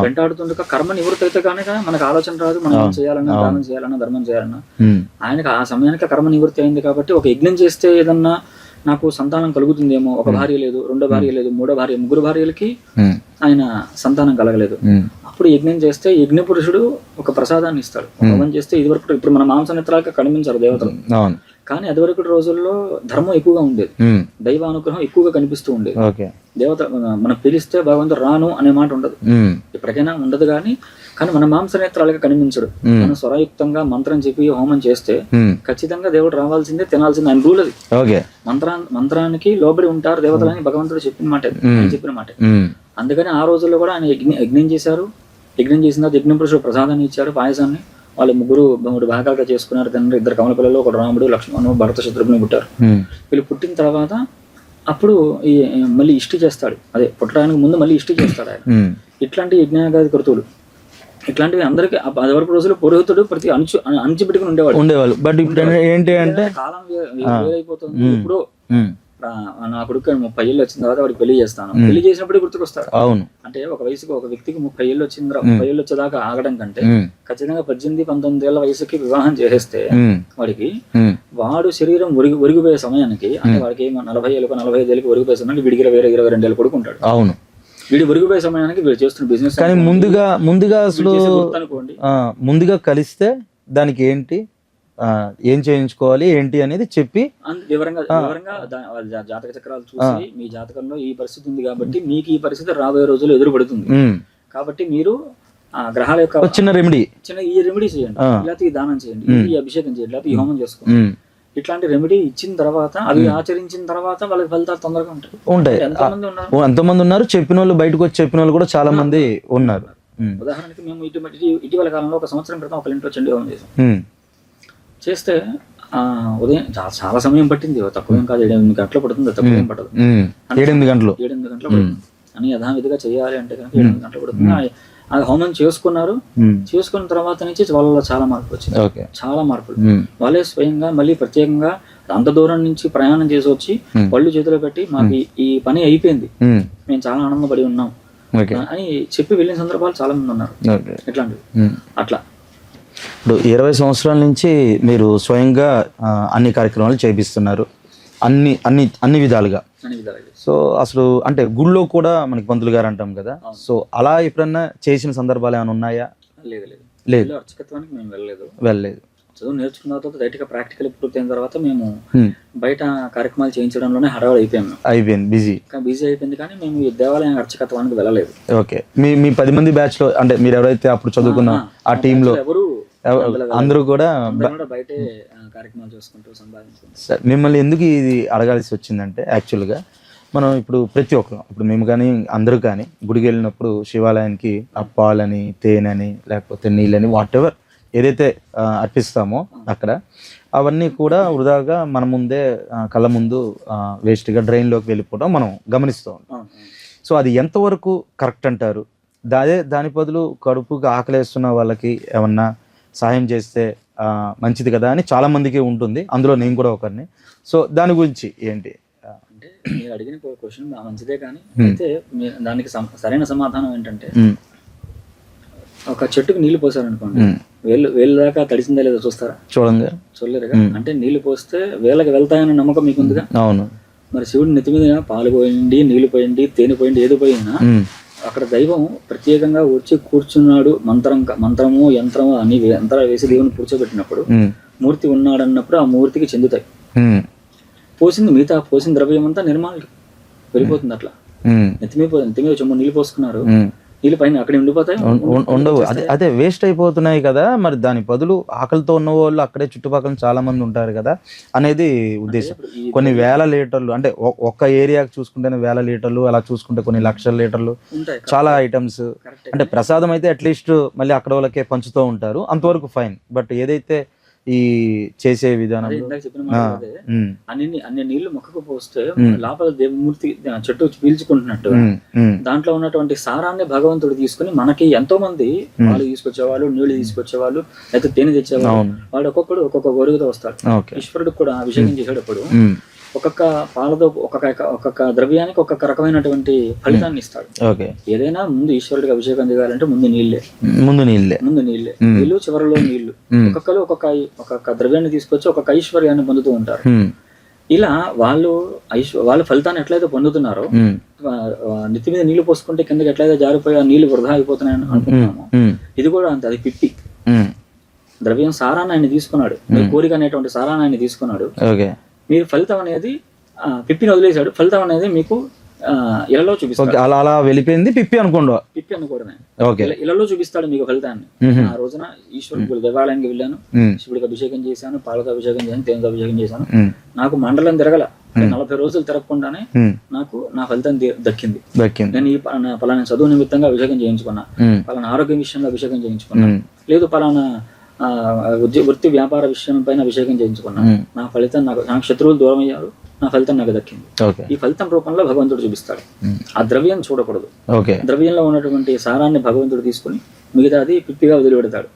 వెంటాడుతుండగా కర్మ నివృత్తి అయితే కానీ మనకు ఆలోచన రాదు. మనం ఏం చేయాలన్నా, దానం చేయాలన్నా, ధర్మం చేయాలన్నా. ఆయనకు ఆ సమయానికి కర్మ నివృత్తి అయింది కాబట్టి ఒక యజ్ఞం చేస్తే ఏదన్నా నాకు సంతానం కలుగుతుందేమో, ఒక భార్య లేదు, 2వ భార్య లేదు, 3వ భార్య, 3 భార్యలకి ఆయన సంతానం కలగలేదు. అప్పుడు యజ్ఞం చేస్తే యజ్ఞ పురుషుడు ఒక ప్రసాదాన్ని ఇస్తాడు. హోమం చేస్తే ఇదివరకు ఇప్పుడు మన మాంస నేత్రాలకు కనిపించారు దేవతలు, కానీ అదివరకు రోజుల్లో ధర్మం ఎక్కువగా ఉండేది, దైవ అనుగ్రహం ఎక్కువగా కనిపిస్తూ ఉండేది. దేవత మనం పిలిస్తే భగవంతుడు రాను అనే మాట ఉండదు, ఎప్పటికైనా ఉండదు. కానీ మన మాంస నేత్రాలుగా కనిపించడు. మనం స్వరయుక్తంగా మంత్రం చెప్పి హోమం చేస్తే ఖచ్చితంగా దేవుడు రావాల్సిందే, తినాల్సిందే. ఆయన రూల్ అది. మంత్రానికి లోబడి ఉంటారు దేవతలని భగవంతుడు చెప్పిన మాట, చెప్పిన మాట. అందుకని ఆ రోజుల్లో కూడా ఆయన యజ్ఞం చేశారు. యజ్ఞం చేసిన తర్వాత యజ్ఞ పురుషుడు ప్రసాదాన్ని ఇచ్చారు, పాయసాన్ని. వాళ్ళు 3 భాగాలుగా చేసుకున్నారు. తండ్రి 2 కమల పిల్లలు, ఒకడు రాముడు, లక్ష్మణుడు, భరత, శత్రుఘ్నుడు పుట్టారు. వీళ్ళు పుట్టిన తర్వాత అప్పుడు మళ్ళీ ఇష్టి చేస్తాడు. అదే పుట్టడానికి ముందు మళ్ళీ ఇష్టి చేస్తాడు ఆయన. ఇట్లాంటి యజ్ఞాగాది కృతువులు ఇట్లాంటివి అందరికి అది వరకు రోజులు పురోహితుడు ప్రతి అణచిపెట్టుకుని ఉండేవాళ్ళు. బట్ ఇప్పుడు ఏంటి అంటే కాలం వేరైపోతుంది. ఇప్పుడు నా కొడుకు 30 ఏళ్ళు వచ్చిన తర్వాత వాడికి పెళ్లి చేస్తాను, పెళ్లి చేసినప్పుడు గుర్తుకొస్తాడు. అవును. అంటే ఒక వయసుకు ఒక వ్యక్తికి 30 ఏళ్ళు వచ్చిన 30 ఏళ్ళు వచ్చేదాకా ఆగడం కంటే ఖచ్చితంగా 18-19 ఏళ్ల వయసుకి వివాహం చేసేస్తే వాడికి వాడు శరీరం ఒరిగిపోయే సమయానికి, అంటే వాడికి 40 ఏళ్ళకు 45 ఏళ్ళకి ఒరిగిపోయే సమయానికి వీడికి 22 ఏళ్ళు కొడుకుంటాడు. అవును. వీడి ఒరిగిపోయే సమయానికి వీడు చేస్తున్న బిజినెస్. కానీ ముందుగా అసలు అనుకోండి, ముందుగా కలిస్తే దానికి ఏంటి ఏం చేయించుకోవాలి ఏంటి అనేది చెప్పి వివరంగా జాతక చక్రాలు చూసి మీ జాతకంలో ఈ పరిస్థితి ఉంది కాబట్టి మీకు ఈ పరిస్థితి రాబోయే రోజుల్లో ఎదురుపడుతుంది కాబట్టి మీరు ఆ గ్రహాల యొక్క చిన్న రెమెడీ ఈ రెమెడీ చేయండి, లేకపోతే ఈ దానం చేయండి, ఈ అభిషేకం చేయండి, లేకపోతే ఈ హోమం చేసుకోండి. ఇట్లాంటి రెమెడీ ఇచ్చిన తర్వాత అవి ఆచరించిన తర్వాత వాళ్ళకి ఫలితాలు తొందరగా ఉంటాయి. ఎంతమంది ఉన్నారు, చెప్పిన వాళ్ళు బయటకు వచ్చి చెప్పిన వాళ్ళు కూడా చాలా మంది ఉన్నారు. ఉదాహరణకి మేము ఇటీవల కాలంలో 1 సంవత్సరం క్రితం ఒక ఇంట్లో చండీ హోమం చేస్తే ఉదయం చాలా సమయం పట్టింది. తక్కువేం కాదు, 7-8 గంటలు పడుతుంది. తక్కువేం పడదు, 7-8 గంటలు పడుతుంది. అని యథావిధిగా చేయాలి అంటే కనుక 7-8 గంటలు పడుతుంది. అది హోమం చేసుకున్నారు. చేసుకున్న తర్వాత నుంచి వాళ్ళలో చాలా మార్పు వచ్చింది, చాలా మార్పులు. వాళ్ళే స్వయంగా మళ్ళీ ప్రత్యేకంగా అంత దూరం నుంచి ప్రయాణం చేసి వచ్చి పళ్ళు చేతిలో పెట్టి మాకు ఈ పని అయిపోయింది, మేము చాలా ఆనందపడి ఉన్నాం అని చెప్పి వెళ్ళిన సందర్భాలు చాలా మంది ఉన్నారు. ఎట్లాంటివి అట్లా. ఇప్పుడు 20 సంవత్సరాల నుంచి మీరు స్వయంగా అన్ని కార్యక్రమాలు చేపిస్తున్నారు, అన్ని విధాలుగా. సో అసలు అంటే గుళ్ళో కూడా మనకి పంతులు గారు అంటాం కదా, సో అలా ఎప్పుడన్నా చేసిన సందర్భాలు ఏమైనా ఉన్నాయా? లేదు. అర్చకత్వానికి మేము వెళ్ళలేదు. చదువు నేర్చుకున్న తర్వాత డైరెక్ట్ గా ప్రాక్టికల్ పూర్తయిన తర్వాత మేము బయట కార్యక్రమాలు చేయించడంలోనే హడావుడి అయిపోయింది, బిజీ అయిపోయింది. కానీ మేము ఈ దేవాలయం అర్చకత్వానికి వెళ్ళలేదు. ఓకే. మీ 10 మంది బ్యాచ్ లో అంటే మీరు ఎవరైతే అప్పుడు చదువుకున్న ఆ టీమ్ లో అందరూ కూడా బయటే కార్యక్రమాలు చేసుకుంటూ సంపాదించుకుంటారు. మిమ్మల్ని ఎందుకు ఇది అడగాల్సి వచ్చిందంటే, యాక్చువల్గా మనం ఇప్పుడు ప్రతి ఒక్కరు, ఇప్పుడు మేము కానీ అందరూ కానీ గుడికి వెళ్ళినప్పుడు శివాలయానికి ఆ పాలని, తేనెని, లేకపోతే నీళ్ళని, వాట్ ఎవర్ ఏదైతే అర్పిస్తామో అక్కడ అవన్నీ కూడా వృధాగా మన ముందే కళ్ళ ముందు వేస్ట్గా డ్రైన్లోకి వెళ్ళిపోవడం మనం గమనిస్తూ ఉంటాం. సో అది ఎంతవరకు కరెక్ట్ అంటారు? దాని బదులు కడుపుకి ఆకలేస్తున్న వాళ్ళకి ఏమన్నా సహాయం చేస్తే మంచిది కదా అని చాలా మందికి ఉంటుంది, అందులో నేను కూడా ఒకరిని. సో దాని గురించి ఏంటి అంటే, మీరు అడిగిన క్వశ్చన్ మంచిదే, కానీ అయితే దానికి సరైన సమాధానం ఏంటంటే, ఒక చెట్టుకు నీళ్లు పోసారనుకోండి, వేలు దాకా తడిసిందా లేదా చూడలేరుగా. అంటే నీళ్లు పోస్తే వేళ్ళకి వెళ్తాయన్న నమ్మకం మీకు ఉందిగా. అవును. మరి శివుడు నెత్తి మీద పాలు పోయింది, నీళ్లు పోయింది, తేనె పోయింది, ఏది పోయినా అక్కడ దైవం ప్రత్యేకంగా వచ్చి కూర్చున్నాడు. మంత్రము యంత్రము అన్ని యంత్రాలు వేసి దేవుని కూర్చోబెట్టినప్పుడు మూర్తి ఉన్నాడన్నప్పుడు ఆ మూర్తికి చెందుతాయి. పోసిన ద్రవ్యం అంతా నిర్మాణం వెళ్ళిపోతుంది. అట్లా నెత్తి మీద చెమ్మ నీళ్ళు పోసుకున్నారు, నీళ్ళు పైన అక్కడ ఉండిపోతాయి, ఉండవు. అదే వేస్ట్ అయిపోతున్నాయి కదా. మరి దాని బదులు ఆకలితో ఉన్న వాళ్ళు అక్కడే చుట్టుపక్కల చాలా మంది ఉంటారు కదా అనేది ఉద్దేశం. కొన్ని వేల లీటర్లు అంటే ఒక్క ఏరియాకి చూసుకుంటేనే వేల లీటర్లు, అలా చూసుకుంటే కొన్ని లక్షల లీటర్లు చాలా ఐటమ్స్. అంటే ప్రసాదం అయితే అట్లీస్ట్ మళ్ళీ అక్కడ వాళ్ళకే పంచుతూ ఉంటారు, అంతవరకు ఫైన్. బట్ ఏదైతే ఈ చేసే విధానం అన్ని నీళ్లు మొక్కకు పోస్తే లోపల దేవమూర్తి చెట్టు పీల్చుకుంటున్నట్టు దాంట్లో ఉన్నటువంటి సారాన్ని భగవంతుడు తీసుకుని మనకి ఎంతో మంది పాలు తీసుకొచ్చేవాళ్ళు, నీళ్లు తీసుకొచ్చేవాళ్ళు, అయితే తేనె తెచ్చేవాళ్ళు, వాళ్ళు ఒక్కొక్క గొరుగుతో వస్తారు. ఈశ్వరుడు కూడా అభిషేకం చేసేటప్పుడు ఒక్కొక్క పాలతో ఒక్కొక్క ద్రవ్యానికి ఒక్కొక్క రకమైనటువంటి ఫలితాన్ని ఇస్తాడు. ఏదైనా ముందు ఈశ్వరుడికి అభిషేకం దిగాలంటే ముందు నీళ్లే, నీళ్లు చివరిలో నీళ్లు. ఒక్కొక్కరు ఒక్కొక్క ద్రవ్యాన్ని తీసుకొచ్చి ఒక్కొక్క ఐశ్వర్యాన్ని పొందుతూ ఉంటారు. ఇలా వాళ్ళు ఫలితాన్ని ఎట్లయితే పొందుతున్నారో, నెత్తి మీద నీళ్లు పోసుకుంటే కిందకి ఎట్లయితే జారిపోయి ఆ నీళ్లు వృధా అయిపోతున్నాయని అనుకుంటున్నాము, ఇది కూడా అంతే. అది పిప్పి ద్రవ్యం. సారాన్ని ఆయన తీసుకున్నాడు, మీ కోరిక అనేటువంటి సారాన్ని ఆయన తీసుకున్నాడు. మీరు ఫలితం అనేది పిప్పిని వదిలేశాడు, ఫలితం అనేది మీకు ఇళ్లలో చూపిస్తాడు. అలా వెళ్ళిపోయింది పిప్పి అనుకోవడమే. ఇళ్లలో చూపిస్తాడు మీకు ఫలితాన్ని. ఆ రోజున ఈశ్వరుడు దేవాలయానికి వెళ్ళాను, శివుడికి అభిషేకం చేశాను, పాలతో అభిషేకం చేశాను, తేనెతో అభిషేకం చేశాను, నాకు మండలం తిరగల 40 రోజులు తిరగకుండానే నాకు నా ఫలితం దక్కింది. నేను ఈ పలానా చదువు నిమిత్తంగా అభిషేకం చేయించుకున్నా, పలానా ఆరోగ్య విషయంలో అభిషేకం చేయించుకున్నా, లేదు పలానా వృత్తి వ్యాపార విషయం పైన అభిషేకం చేయించుకున్నాను, నా ఫలితం నాకు శత్రువులు దూరం అయ్యారు, నా ఫలితం నాకు దక్కింది. ఈ ఫలితం రూపంలో భగవంతుడు చూపిస్తాడు. ఆ ద్రవ్యం చూడకూడదు. ద్రవ్యంలో ఉన్నటువంటి సారాన్ని భగవంతుడు తీసుకుని మిగతాది పిప్పిగా వదిలిపెడతాడు.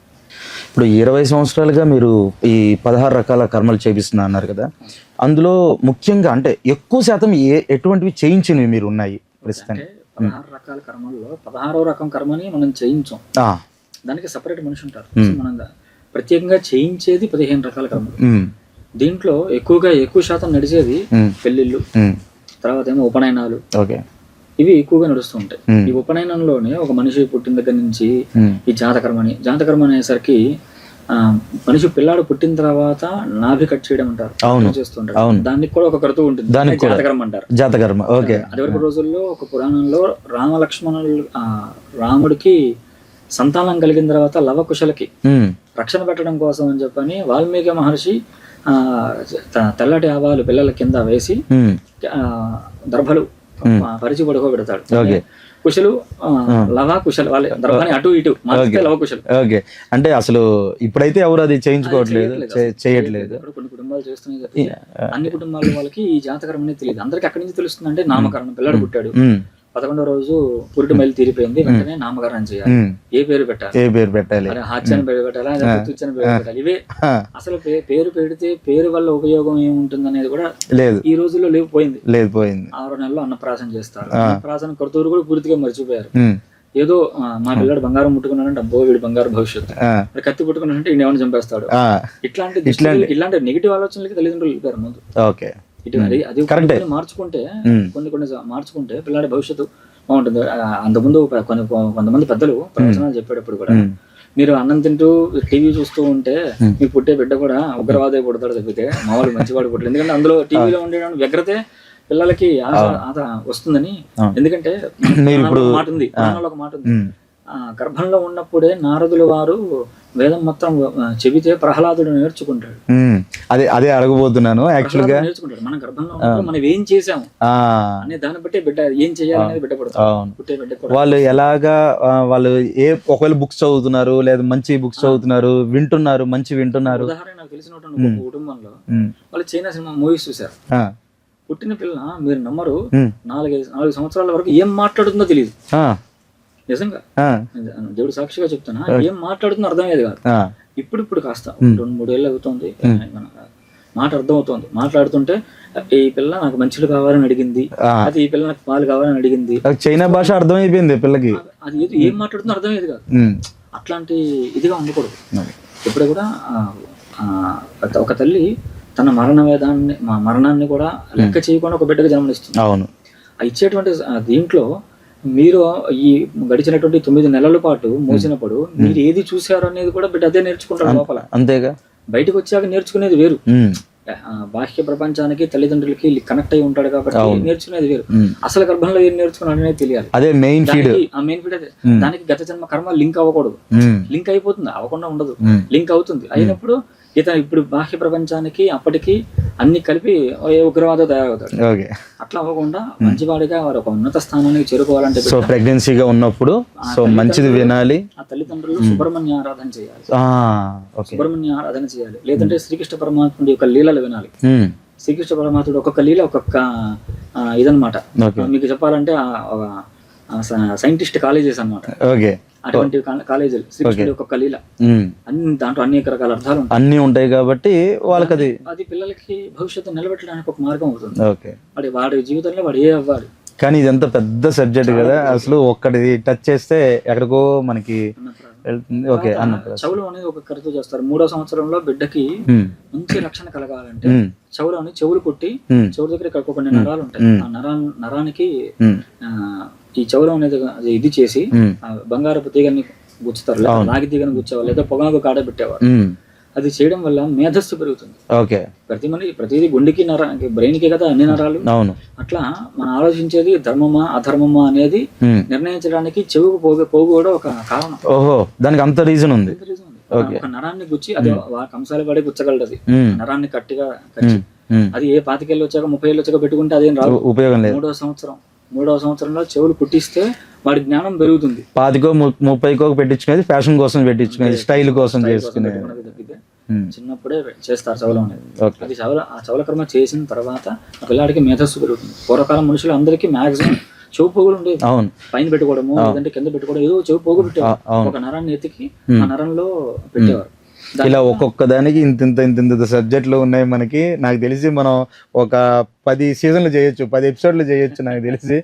ఇప్పుడు 20 సంవత్సరాలుగా మీరు ఈ 16 రకాల కర్మలు చేపిస్తున్నా అన్నారు కదా, అందులో ముఖ్యంగా అంటే ఎక్కువ శాతం ఎటువంటివి చేయించినవి మీరు ఉన్నాయి ప్రస్తుతానికి? 16 రకాల కర్మల్లో 16వ రకం కర్మని మనం చేయించాం, దానికి సపరేట్ మనిషి ఉంటారు. మనం ప్రత్యేకంగా చేయించేది 15 రకాల కర్మలు. దీంట్లో ఎక్కువ శాతం నడిచేది పెళ్లిళ్ళు, తర్వాత ఏమో ఉపనయనాలు, ఇవి ఎక్కువగా నడుస్తూ ఉంటాయి. ఈ ఉపనయనంలోనే ఒక మనిషి పుట్టిన దగ్గర నుంచి ఈ జాతకర్మ అనేసరికి మనిషి పిల్లాడు పుట్టిన తర్వాత నాభి కట్ చేయడం అంటారు, చేస్తుంటారు. దానికి కూడా ఒక కర్తవ్యం ఉంటుంది, జాతకర్మ అంటారు. అది వరకు రోజుల్లో ఒక పురాణంలో రాముడికి సంతానం కలిగిన తర్వాత లవకుశలకి రక్షణ పెట్టడం కోసం అని చెప్పని వాల్మీకి మహర్షి తెల్లటి ఆవాలు పిల్లల కింద వేసి దర్భలు పరిచి పడుకోబెడతాడు. కుశలు కుశలు వాళ్ళ దర్భని అటు ఇటు లవకుశలు. అంటే అసలు ఇప్పుడైతే ఎవరు అది చేయించుకోవట్లేదు, చేయట్లేదు. కొన్ని కుటుంబాలు చేస్తున్నాయి. అన్ని కుటుంబాల వాళ్ళకి ఈ జాతకర్మ అనేది తెలియదు. అందరికి అక్కడి నుంచి తెలుస్తుంది. అంటే నామకరణం, పిల్లడు పుట్టాడు, 11వ రోజు పురిటి మైలు తీరిపోయింది, వెంటనే నామకరణం చేయాలి. ఏ పేరు పెట్టాలి? హాస్యాన్ని పేరు పెట్టాలా, తుచ్చని పేరు పెట్టాలి? ఇవే అసలు పేరు పెడితే పేరు వల్ల ఉపయోగం ఏముంటుంది అనేది కూడా లేదు, ఈ రోజుల్లో పోయింది. 6 నెలల్లో అన్నప్రాసన చేస్తారు. అన్నప్రాసన కర్తూరు కూడా పూర్తిగా మర్చిపోయారు. ఏదో మా పిల్లడు బంగారం ముట్టుకున్నాడంటే అబ్బో వీడు బంగారు భవిష్యత్తు, కత్తి పుట్టుకున్నాడంటే ఈయన ఏమైనా చంపేస్తాడు. ఇట్లాంటి నెగిటివ్ ఆలోచనలకి తల్లిదండ్రులు వెళ్ళిపోయారు ముందు. అది మార్చుకుంటే కొన్ని మార్చుకుంటే పిల్లాడి భవిష్యత్తు బాగుంటుంది. అంతకుముందు కొంతమంది పెద్దలు ప్రవచనాలు చెప్పేటప్పుడు కూడా మీరు అన్నం తింటూ టీవీ చూస్తూ ఉంటే మీ పుట్టే బిడ్డ కూడా ఉగ్రవాదే పుడతాడు తప్పితే మామూలు మంచివాడు పుట్టాడు. ఎందుకంటే అందులో టీవీలో ఉండే వ్యగ్రతే పిల్లలకి ఆశ వస్తుందని. ఎందుకంటే మాట ఉంది, ఒక మాట ఉంది, గర్భంలో ఉన్నప్పుడే నారదుల వారు వేదం మొత్తం చెబితే ప్రహ్లాదుడు నేర్చుకుంటాడు. అదే అడగబోతున్నాను యాక్చువల్ గా. నేర్చుకుంటాడు. మన గర్భంలో ఉన్నప్పుడు మనం ఏం చేసాము అనే దాన్ని బట్టే బిడ్డ ఏం చేయాలనేది బిడ్డ పడతాడు. వాళ్ళు ఎలాగా వాళ్ళు ఒకవేళ బుక్స్ చదువుతున్నారు లేదా మంచి బుక్స్ చదువుతున్నారు, వింటున్నారు, మంచి వింటున్నారు. ఉదాహరణ నాకు తెలిసినటువంటి ఒక కుటుంబంలో వాళ్ళు చైనా సినిమా మూవీస్ చూసారు. పుట్టిన పిల్ల మీరు నమ్మరు 4 సంవత్సరాల వరకు ఏం మాట్లాడుతుందో తెలియదు. నిజంగా దేవుడు సాక్షిగా చెప్తున్నా, ఏం మాట్లాడుతుందో అర్థమయ్యేది కాదు. ఇప్పుడు కాస్త 2-3 ఏళ్ళు అవుతుంది, మాట అర్థం అవుతుంది. మాట్లాడుతుంటే ఈ పిల్ల నాకు మంచులు కావాలని అడిగింది, అది ఈ పిల్ల నాకు పాలు కావాలని అడిగింది. చైనా భాష అర్థమైపోయింది పిల్లకి. అది ఏం మాట్లాడుతుందో అర్థమయ్యేది కాదు. అట్లాంటి ఇదిగా ఉండకూడదు. ఇప్పుడు కూడా ఒక తల్లి తన మరణాన్ని కూడా లెక్క చేయకుండా ఒక బిడ్డకు జన్మనిస్తుంది. అవును. ఇచ్చేటువంటి దీంట్లో మీరు ఈ గడిచినటువంటి 9 నెలల పాటు మోసినప్పుడు మీరు ఏది చూసారు అనేది కూడా బిడ్డ అదే నేర్చుకుంటారు లోపల. అంతేగా బయటకు వచ్చాక నేర్చుకునేది వేరు. బాహ్య ప్రపంచానికి తల్లిదండ్రులకి కనెక్ట్ అయి ఉంటాడు కాబట్టి నేర్చుకునేది వేరు. అసలు గర్భంలో ఏం నేర్చుకున్నాడు అనేది తెలియాలి. అదే మెయిన్ ఫీడ్. అదే దానికి గత జన్మ కర్మ లింక్ అవ్వకూడదు. లింక్ అయిపోతుంది, అవ్వకుండా ఉండదు, లింక్ అవుతుంది. అయినప్పుడు ఇతను ఇప్పుడు బాహ్య ప్రపంచానికి అప్పటికి అన్ని కలిపి ఉగ్రవాద తయారవుతాడు. అట్లా అవ్వకుండా మంచివాడిగా వారు ఒక ఉన్నత స్థానానికి చేరుకోవాలంటే ప్రెగ్నెన్సీగా ఉన్నప్పుడు మంచిది వినాలి. ఆ తల్లిదండ్రులు సుబ్రహ్మణ్య ఆరాధన చేయాలి. సుబ్రహ్మణ్య ఆరాధన చేయాలి. లేదంటే శ్రీకృష్ణ పరమాత్ముడి యొక్క లీలలు వినాలి. శ్రీకృష్ణ పరమాత్ముడు ఒక్కొక్క లీల ఒక్కొక్క ఇదనమాట. మీకు చెప్పాలంటే సైంటిస్ట్ కాలేజెస్ అన్నమాట. అటువంటి కాలేజీలు శ్రీకృష్ణుడి ఒక్కొక్క లీల దాంట్లో అనేక రకాల అర్థాలు అన్ని ఉంటాయి కాబట్టి వాళ్ళకి అది పిల్లలకి భవిష్యత్తు నిలబెట్టడానికి ఒక మార్గం అవుతుంది. వాడి జీవితంలో వాడు ఏ అవ్వాలి. కానీ ఇదంతా పెద్ద సబ్జెక్ట్ కదా, అసలు ఒక్కటి టచ్ చేస్తే ఎక్కడికో మనకి వెళ్తుంది. చౌలు అనేది ఒక కరుతూ చేస్తారు. 3వ సంవత్సరంలో బిడ్డకి మంచి రక్షణ కలగాలంటే చౌలని చెవులు కొట్టి చెవుల దగ్గర కొన్ని నరాలు ఉంటాయి. ఆ నరానికి ఈ చౌలం అనేది ఇది చేసి బంగారపు తీగని గుచ్చుతారు, లేదా రాగి తీగని గుచ్చేవాళ్ళు, లేదా పొగాకు కాడ పెట్టేవారు. అది చేయడం వల్ల మేధస్సు పెరుగుతుంది. ప్రతిదీ గుండెకి బ్రెయిన్ కి కదా అన్ని నరాలు. అట్లా మనం ఆలోచించేది ధర్మమా అధర్మమా అనేది నిర్ణయించడానికి చెవుకు పోగు కూడా ఒక కారణం. దానికి అంత రీజన్ ఉంది. ఒక నరాన్ని గుచ్చి అది కంసాలు పడి గుచ్చగలదు. నరాన్ని కట్టిగా కచ్చి అది ఏ 25 ఏళ్ళు వచ్చాక 30 ఏళ్ళు వచ్చాక పెట్టుకుంటే అదేం రాదు, ఉపయోగం లేదు. 3వ సంవత్సరంలో చెవులు కుట్టిస్తే వాడి జ్ఞానం పెరుగుతుంది. 25-30 పెట్టించుకునేది ఫ్యాషన్ కోసం పెట్టించుకునేది, స్టైల్ కోసం చేసుకునేది. చిన్నప్పుడే చేస్తారు చౌలం అనేది. అది ఆ చౌల కర్మ చేసిన తర్వాత ఆ పిల్లాడికి మేధస్సు పెరుగుతుంది. పూర్వకాలం మనుషులు అందరికీ మాక్సిమం చెవు పోగులు ఉండేది. పైన పెట్టుకోవడము లేదంటే కింద పెట్టుకోవడం, ఏదో చెవు పోగు పెట్టేవారు. ఒక నరాన్ని ఎత్తికి ఆ నరంలో పెట్టేవారు. ఇలా ఒక్కొక్క దానికి ఇంత సబ్జెక్టులు ఉన్నాయి మనకి. నాకు తెలిసి మనం ఒక 10 సీజన్లు చేయొచ్చు, 10 ఎపిసోడ్లు చేయొచ్చు నాకు తెలిసి.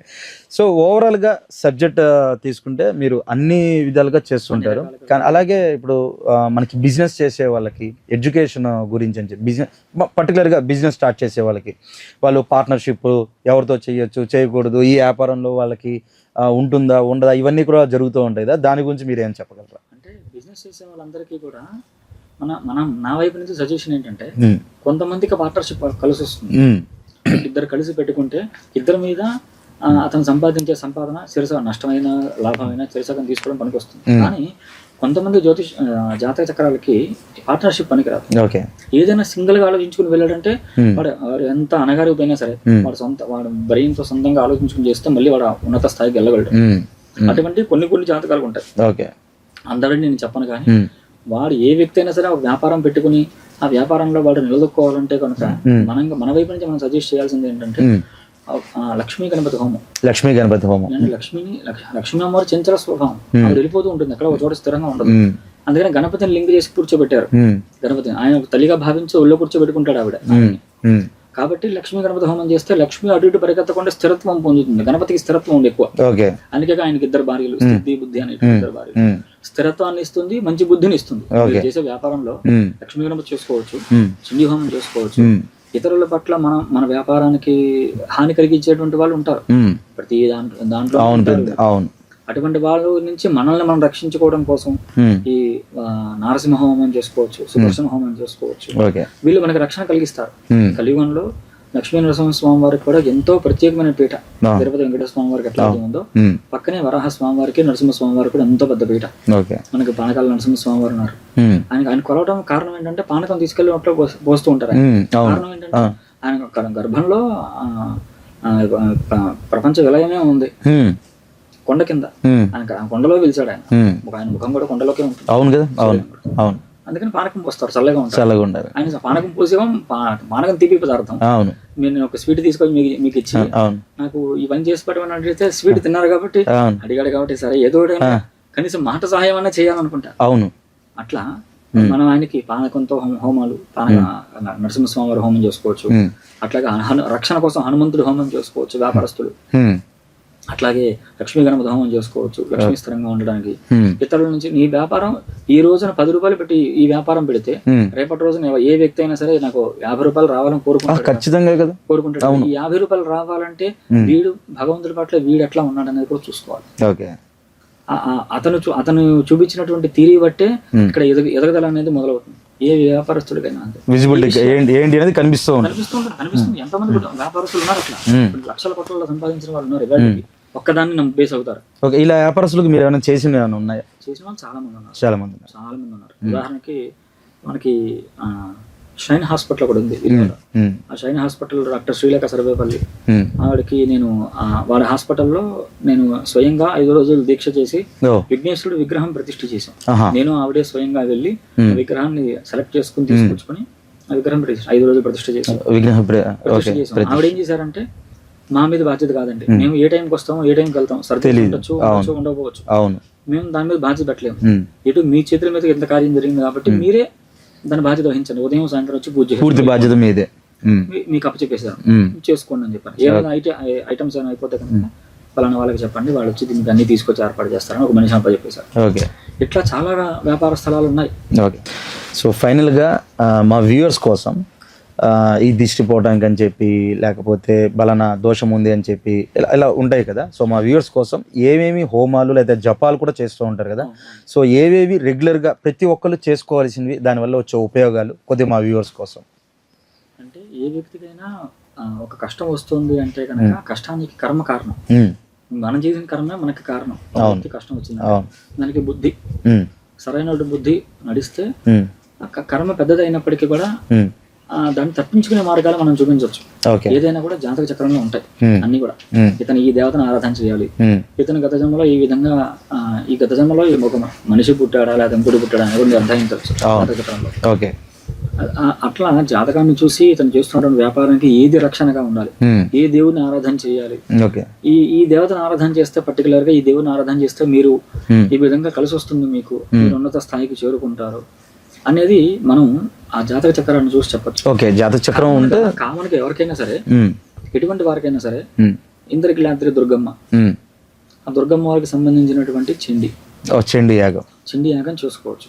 సో ఓవరాల్ గా సబ్జెక్ట్ తీసుకుంటే మీరు అన్ని విధాలుగా చేస్తుంటారు. కానీ అలాగే ఇప్పుడు మనకి బిజినెస్ చేసే వాళ్ళకి ఎడ్యుకేషన్ గురించి అని చెప్పి పర్టికులర్ గా బిజినెస్ స్టార్ట్ చేసే వాళ్ళకి వాళ్ళు పార్ట్నర్షిప్ ఎవరితో చేయొచ్చు, చేయకూడదు, ఈ వ్యాపారంలో వాళ్ళకి ఉంటుందా ఉండదా, ఇవన్నీ కూడా జరుగుతూ ఉంటాయి కదా, దాని గురించి మీరు ఏం చెప్పగలరా? అంటే బిజినెస్ చేసే వాళ్ళందరికీ కూడా నా వైపు నుంచి సజెషన్ ఏంటంటే, కొంతమందికి పార్ట్నర్షిప్ కలిసి వస్తుంది. ఇద్దరు కలిసి పెట్టుకుంటే ఇద్దరి మీద అతను సంపాదించే సంపాదన శిరస నష్టమైన లాభమైన శిరసగం తీసుకోవడం పనికి వస్తుంది. కానీ కొంతమంది జాతక చక్రాలకి పార్ట్నర్షిప్ పనికిరాదు. ఏదైనా సింగిల్ గా ఆలోచించుకుని వెళ్ళాడంటే వాడు ఎంత అనగారిపోయినా సరే వాడు బ్రెయిన్ తో సొంతంగా ఆలోచించుకుని చేస్తే మళ్ళీ వాడు ఉన్నత స్థాయికి వెళ్ళగలడు. అటువంటి కొన్ని జాతకాలు ఉంటాయి. అందరినీ నేను చెప్పను, కానీ వాడు ఏ వ్యక్తి అయినా సరే ఒక వ్యాపారం పెట్టుకుని ఆ వ్యాపారంలో వాడు నిలదొక్కోవాలంటే కనుక మన వైపు నుంచి మనం సజెస్ట్ చేయాల్సింది ఏంటంటే, లక్ష్మీ గణపతి హోమం. లక్ష్మీ గణపతి హోమం. లక్ష్మీ అమ్మవారు చంచల స్వభావం, ఆవిడ వెళ్ళిపోతూ ఉంటుంది, ఎక్కడ ఒక చోట స్థిరంగా ఉండదు. అందుకని గణపతిని లింక్ చేసి కూర్చోబెట్టారు. గణపతిని ఆయన ఒక తల్లిగా భావించి ఒళ్ళో కూర్చోబెట్టుకుంటాడు ఆవిడ. కాబట్టి లక్ష్మీ గణపతి హోమం చేస్తే లక్ష్మి అటు ఇటు పరిగెత్తకుండా స్థిరత్వం పొందుతుంది. గణపతికి స్థిరత్వం ఉంది ఎక్కువ, అందుకే ఆయనకి ఇద్దరు భార్యలు, స్థితి బుద్ధి అనే ఇద్దరు భార్యలు. స్థిరత్వాన్ని ఇస్తుంది, మంచి బుద్ధిని ఇస్తుంది. చేసే వ్యాపారంలో లక్ష్మీ గణపతి చేసుకోవచ్చు, చండీ హోమం చేసుకోవచ్చు. ఇతరుల పట్ల మన వ్యాపారానికి హాని కలిగించేటువంటి వాళ్ళు ఉంటారు ప్రతి దాంట్లో. అటువంటి వాళ్ళ నుంచి మనల్ని మనం రక్షించుకోవడం కోసం ఈ నారసింహ హోమం చేసుకోవచ్చు, సుదర్శన హోమం చేసుకోవచ్చు. వీళ్ళు మనకి రక్షణ కలిగిస్తారు. కలియుగంలో లక్ష్మీ నరసింహ స్వామి వారికి కూడా ఎంతో ప్రత్యేకమైన పీఠ. తిరుపతి వెంకటేశ్వర స్వామి వారికి ఎట్లా ఉందో పక్కనే వరాహ స్వామి వారికి నరసింహ స్వామి వారికి కూడా ఎంతో పెద్ద పీఠ. మనకి పానకాల నరసింహ స్వామి వారు ఉన్నారు. ఆయన కొలవడం కారణం ఏంటంటే పానకం తీసుకెళ్లి ఒంట్లో పోస్తూ ఉంటారు. కారణం ఏంటంటే ఆయన గర్భంలో ప్రపంచ విలయమే ఉంది కొండ కింద. ఆయన కొండలో పిలిచాడు. ఆయన ముఖం కూడా కొండలోకే ఉంటుంది. అవును కదా, అవును. అందుకని పానకం పోస్తారు, చల్లగా ఉంటారు. ఆయన పానకం పోసేవం పానకం తీపి పదార్థం. నేను ఒక స్వీట్ తీసుకొని మీకు ఇచ్చి నాకు ఈ పని చేసి పెట్టమని అడిగితే స్వీట్ తిన్నారు కాబట్టి అడిగాడు కాబట్టి సరే ఏదో కనీసం మాట సహాయం అన్నా చేయాలనుకుంటా. అవును, అట్లా మనం ఆయనకి పానకంతో హోమాలు, నరసింహస్వామి వారి హోమం చేసుకోవచ్చు. అట్లాగే రక్షణ కోసం హనుమంతుడి హోమం చేసుకోవచ్చు వ్యాపారస్తులు. అట్లాగే లక్ష్మీ గణపతి హోమం చేసుకోవచ్చు లక్ష్మీ స్థిరంగా ఉండడానికి. ఇతరుల నుంచి నీ వ్యాపారం ఈ రోజున 10 రూపాయలు పెట్టి ఈ వ్యాపారం పెడితే రేపటి రోజున ఏ వ్యక్తి అయినా సరే నాకు 50 రూపాయలు రావాలని కోరుకుంటాడు. ఖచ్చితంగా కదా కోరుకుంటాడు. ఈ 50 రూపాయలు రావాలంటే వీడు భగవంతుడి పట్ల వీడు ఎట్లా ఉన్నాడు అనేది కూడా చూసుకోవాలి. అతను చూపించినటువంటి తీరి బట్టే ఇక్కడ ఎదగదల అనేది మొదలవుతుంది. ఏ వ్యాపారస్తుడికైనా విజిబిలిటీ ఏంటి అనేది కనిపిస్తుంది. ఎంతమంది వ్యాపారస్తులు ఉన్నారు అట్లా, లక్షల కోట్ల సంపాదించిన వాళ్ళు ఉన్నారు. ఒక్కదాన్ని నమ్ము బేస్ అవుతారు. ఇలా వ్యాపారస్తులకు మీరు ఏమైనా చేసిన ఉన్నాయా? చేసిన వాళ్ళు చాలా మంది ఉన్నారు. ఉదాహరణకి మనకి షైన్ హాస్పిటల్ కూడా ఉంది. ఆ shine hospital doctor Srilekha Sarvepalli ఆవిడకి నేను వాళ్ళ హాస్పిటల్లో నేను స్వయంగా 5 రోజులు దీక్ష చేసి విఘ్నేశ్వరుడు విగ్రహం ప్రతిష్ఠ చేశాం. నేను ఆవిడే స్వయంగా వెళ్ళి విగ్రహాన్ని సెలెక్ట్ చేసుకుని తీసుకొచ్చుకుని ఆ విగ్రహం 5 రోజులు ప్రతిష్ఠ చేశాం. ఆవిడ ఏం చేశారంటే మా మీద బాధ్యత కాదండి, మేము ఏ టైంకి వస్తామో ఏ టైంకి వెళ్తాం, సర్ది ఉండొచ్చు ఉండకపోవచ్చు, మేము దాని మీద బాధ్యత పెట్టలేము. ఇటు మీ చేతుల మీద ఎంత కార్యం జరిగింది కాబట్టి మీరే దాని బాధ్యత వహించండి. ఉదయం సాయంత్రం వచ్చి పూర్తి బాధ్యత మీదే, మీకు అప్పచెప్పేసారు, చేసుకోండి అని చెప్పండి. ఏమైనా ఐటమ్స్ ఏమైనా అయిపోతే కనుక పలానా వాళ్ళకి చెప్పండి, వాళ్ళు వచ్చి దీనికి అన్ని తీసుకొచ్చి ఏర్పాటు చేస్తారని ఒక మనిషి అప్పచెప్పేశారు. ఓకే, ఇట్లా చాలా వ్యాపార స్థలాలు ఉన్నాయి. ఓకే, సో ఫైనల్గా మా వ్యూవర్స్ కోసం ఈ దిష్టి పోవడానికి అని చెప్పి లేకపోతే బలన దోషం ఉంది అని చెప్పి ఇలా ఉంటాయి కదా. సో మా వ్యూవర్స్ కోసం ఏమేమి హోమాలు లేదా జపాలు కూడా చేస్తూ ఉంటారు కదా. సో ఏవేవి రెగ్యులర్గా ప్రతి ఒక్కరు చేసుకోవాల్సినవి, దానివల్ల వచ్చే ఉపయోగాలు కొద్దిగా మా వ్యూవర్స్ కోసం. అంటే ఏ వ్యక్తికైనా ఒక కష్టం వస్తుంది అంటే కనుక కష్టానికి కర్మ కారణం. మనం చేసిన కర్మే మనకి కారణం. కష్టం వచ్చింది దానికి బుద్ధి, సరైన బుద్ధి నడిస్తే కర్మ పెద్దది అయినప్పటికీ కూడా దాన్ని తప్పించుకునే మార్గాలు మనం చూపించవచ్చు. ఏదైనా కూడా జాతక చక్రంలో ఉంటాయి అన్ని కూడా. ఇతను ఈ దేవతను ఆరాధన చేయాలి, ఇతను గత జన్మలో ఈ విధంగా ఈ గత జన్మలో ఒక మనిషి పుట్టాడా లేదా ఇంకోటి పుట్టాడా అని కూడా నిర్ధారించవచ్చు జాతక చక్రంలో. అట్లా జాతకాన్ని చూసి ఇతను చేస్తున్న వ్యాపారానికి ఏది రక్షణగా ఉండాలి, ఏ దేవుడిని ఆరాధన చేయాలి, ఈ దేవతను ఆరాధన చేస్తే పర్టికులర్ గా ఈ దేవుడిని ఆరాధన చేస్తే మీరు ఈ విధంగా కలిసి వస్తుంది, మీకు మీరు ఉన్నత స్థాయికి చేరుకుంటారు అనేది మనం ఆ జాతక చక్రాన్ని చూసి చెప్పచ్చు. ఓకే, జాతక చక్రం ఉంటే కామన్గా ఎవరికైనా సరే, ఎటువంటి వారికైనా సరే, ఇంద్రకిలాద్రి దుర్గమ్మ, ఆ దుర్గమ్మ వారికి సంబంధించినటువంటి చండీ యాగం చూసుకోవచ్చు.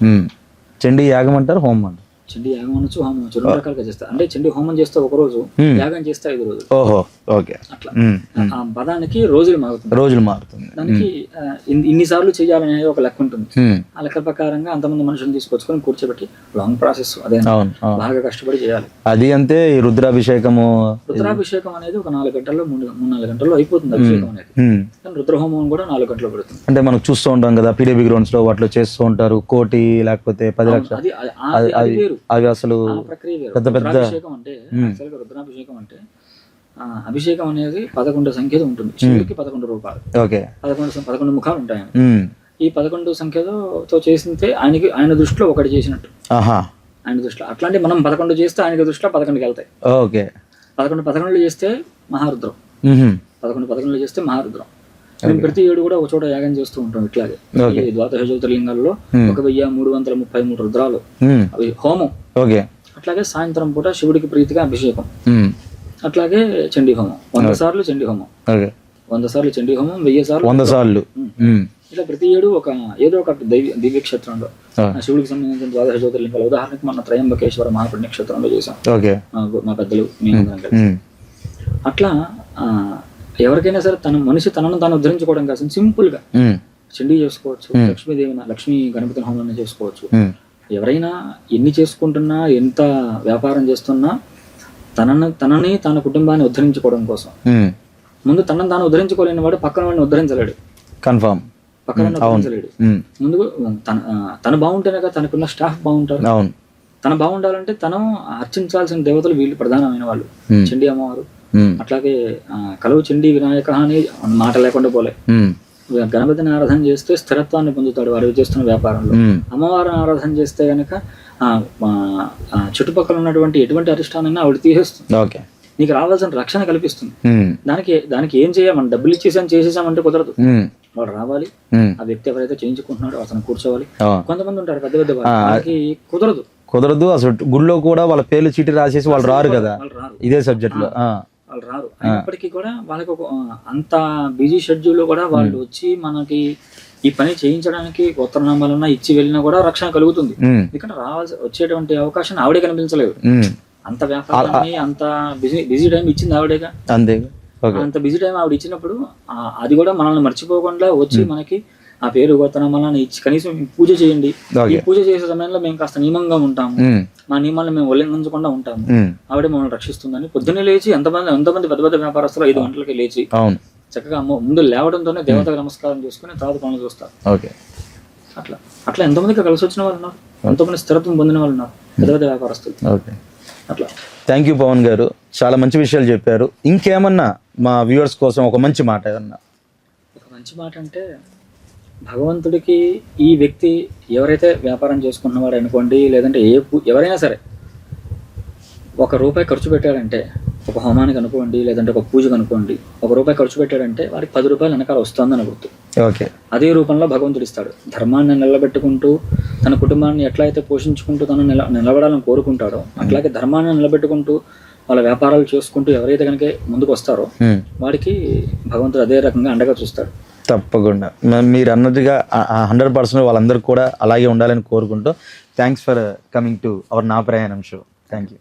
చండీ యాగం అంటారు, హోమం అంటారు. చండీ యాగం అనొచ్చు, హోమం అనొచ్చు, 2 రకాలుగా చేస్తారు. అంటే చండీ హోమం చేస్తే 1 రోజు, యాగం చేస్తే 5 రోజులు. ఓహో, ఓకే, అట్లా ఆ పదానికి రోజులు మారుతుంది. దానికి ఇన్నిసార్లు చేయాలనే ఒక లెక్క ఉంటుంది. ఆ లెక్క ప్రకారంగా అంతమంది మనుషులను తీసుకొచ్చుకొని కూర్చోబెట్టి లాంగ్ ప్రాసెస్, అదే బాగా కష్టపడి చేయాలి. అది అంతే. ఈ రుద్రాభిషేకం అనేది ఒక 4 గంటల్లో 3-4 గంటల్లో అయిపోతుంది అభిషేకం అనేది. కానీ రుద్రహోమం కూడా 4 గంటలు పడుతుంది. అంటే మనం చూస్తూ ఉంటాం కదా, పీడబ్ల్యూ గ్రౌండ్స్ లో వాటిలో చేస్తూ ఉంటారు, 1 కోటి లేకపోతే 10 లక్షలు. అవి అసలు పెద్ద అభిషేకం అంటే రుద్రాభిషేకం అంటే అభిషేకం అనేది 11 సంఖ్యతో ఉంటుంది. శివుడికి 11 రూపాయలు, 11 ముఖాలు ఉంటాయి. ఈ 11 సంఖ్యతో చేసితే ఆయన దృష్టిలో ఒకటి చేసినట్టు, ఆయన దృష్టిలో. అట్లాంటి మనం 11 చేస్తే ఆయన దృష్టిలో 11కి వెళ్తాయి. ఓకే, 11 చేస్తే మహారుద్రం, 11 చేస్తే మహారుద్రం. మేము ప్రతి ఏడు కూడా ఒక చోట యాగం చేస్తూ ఉంటాం. ఇట్లాగే ఈ ద్వాదశ జ్యోతిర్లింగాల్లో 1333 రుద్రాలు అవి హోమం. అట్లాగే సాయంత్రం పూట శివుడికి ప్రీతిగా అభిషేకం, అట్లాగే చండీ హోమం 100 సార్లు చండీ హోమం, 100 సార్లు చండీ హోమం, 1000 సార్లు 100 సార్లు. ఇట్లా ప్రతి ఏడు ఏదో ఒక దివ్యక్షేత్రంలో శివుడికి సంబంధించిన ద్వాదశ జ్యోతిర్లింగాలు. ఉదాహరణకి మన త్రయంబకేశ్వర మహాపుణ్యక్షేత్రంలో చేశాం మా పెద్దలు మేము కలిసి. అట్లా ఎవరికైనా సరే తనను తాను ఉద్ధరించుకోవడం కోసం సింపుల్ గా చండీ చేసుకోవచ్చు, లక్ష్మీ గణపతి హోమం చేసుకోవచ్చు. ఎవరైనా ఎన్ని చేసుకుంటున్నా, ఎంత వ్యాపారం చేస్తున్నా తనని తన కుటుంబాన్ని ఉద్ధరించుకోవడం కోసం ముందు తనను తాను ఉద్ధరించుకోలేని వాడు పక్కన వాడిని ఉద్ధరించలేడు. కన్ఫర్మ్. పక్కన ఉద్ధరించలేడు. ముందు తను బాగుంటేనే కదా తనకున్న స్టాఫ్ బాగుంటారు. తను బాగుండాలంటే తను అర్చించాల్సిన దేవతలు వీళ్ళు ప్రధానమైన వాళ్ళు. చండీ అమ్మవారు, అట్లాగే కలువు చండీ వినాయక అని మాట లేకుండా పోలే. గణపతిని ఆరాధన చేస్తే స్థిరత్వాన్ని పొందుతాడు వారు చేస్తున్న వ్యాపారంలో. అమ్మవారిని ఆరాధన చేస్తే గనక చుట్టుపక్కల ఉన్నటువంటి ఎటువంటి అరిష్టానైనా ఆవిడ తీసేస్తుంది. నీకు రావాల్సిన రక్షణ కల్పిస్తుంది. దానికి ఏం చేయాలి, మనం డబ్బులు చేసేసామంటే కుదరదు. వాడు రావాలి, ఆ వ్యక్తి ఎవరైతే చేయించుకుంటున్నాడో అతను కూర్చోవాలి. కొంతమంది ఉంటారు పెద్ద పెద్ద వాళ్ళకి కుదరదు అసలు. గుళ్ళో కూడా వాళ్ళ పేర్లు చీటి రాసేసి వాళ్ళు రారు కదా ఇదే సబ్జెక్ట్ లో. వాళ్ళు రారు. అయినప్పటికీ కూడా వాళ్ళకి అంత బిజీ షెడ్యూల్ లో కూడా వాళ్ళు వచ్చి మనకి ఈ పని చేయించడానికి గోత్రనామాలన్నా ఇచ్చి వెళ్ళినా కూడా రక్షణ కలుగుతుంది. ఎందుకంటే వచ్చేటువంటి అవకాశం ఆవిడే కనిపించలేదు. అంత వ్యాపారాన్ని అంత బిజీ టైం ఇచ్చింది ఆవిడేగా. అంత బిజీ టైం ఆవిడ ఇచ్చినప్పుడు అది కూడా మనల్ని మర్చిపోకుండా వచ్చి మనకి ఆ పేరు గోత్రనామాలను ఇచ్చి కనీసం పూజ చేయండి. ఈ పూజ చేసే సమయంలో మేము కాస్త నియమంగా ఉంటాము, మా నియమాలను మేము ఉల్లంఘించకుండా ఉంటాము, ఆవిడే మమ్మల్ని రక్షిస్తుందని పొద్దున్నే లేచి ఎంతమంది పెద్ద పెద్ద వ్యాపారస్తులు 5 గంటలకి లేచి చక్కగా ముందు లేవడంతోనే దేవతకు నమస్కారం చేసుకుని తర్వాత పనులు చూస్తారు. అట్లా ఎంతమందికి కలిసి వచ్చిన వాళ్ళు ఉన్నారు, ఎంతోమంది స్థిరత్వం పొందిన వాళ్ళు ఉన్నారు పెద్ద పెద్ద వ్యాపారస్తులు. అట్లా. థ్యాంక్ యూ పవన్ గారు, చాలా మంచి విషయాలు చెప్పారు. ఇంకేమన్నా మా వ్యూవర్స్ కోసం ఒక మంచి మాట ఏమన్నా? ఒక మంచి మాట అంటే, భగవంతుడికి ఈ వ్యక్తి ఎవరైతే వ్యాపారం చేసుకున్నవాడు అనుకోండి, లేదంటే ఎవరైనా సరే ₹1 ఖర్చు పెట్టాడంటే, ఒక హోమానికి అనుకోండి, లేదంటే ఒక పూజకు అనుకోండి, ₹1 ఖర్చు పెట్టాడంటే వారికి ₹10 వెనకాల వస్తుందని గుర్తు. అదే రూపంలో భగవంతుడు ఇస్తాడు. ధర్మాన్ని నిలబెట్టుకుంటూ తన కుటుంబాన్ని ఎట్లయితే పోషించుకుంటూ తను నిలబడాలని కోరుకుంటాడో, అట్లాగే ధర్మాన్ని నిలబెట్టుకుంటూ వాళ్ళ వ్యాపారాలు చేసుకుంటూ ఎవరైతే కనుక ముందుకు వస్తారో వాడికి భగవంతుడు అదే రకంగా అండగా చూస్తాడు. తప్పకుండా మీరు అన్నట్టుగా 100% వాళ్ళందరూ కూడా అలాగే ఉండాలని కోరుకుంటూ thanks for coming to our నా ప్రయాణం షో. Thank you.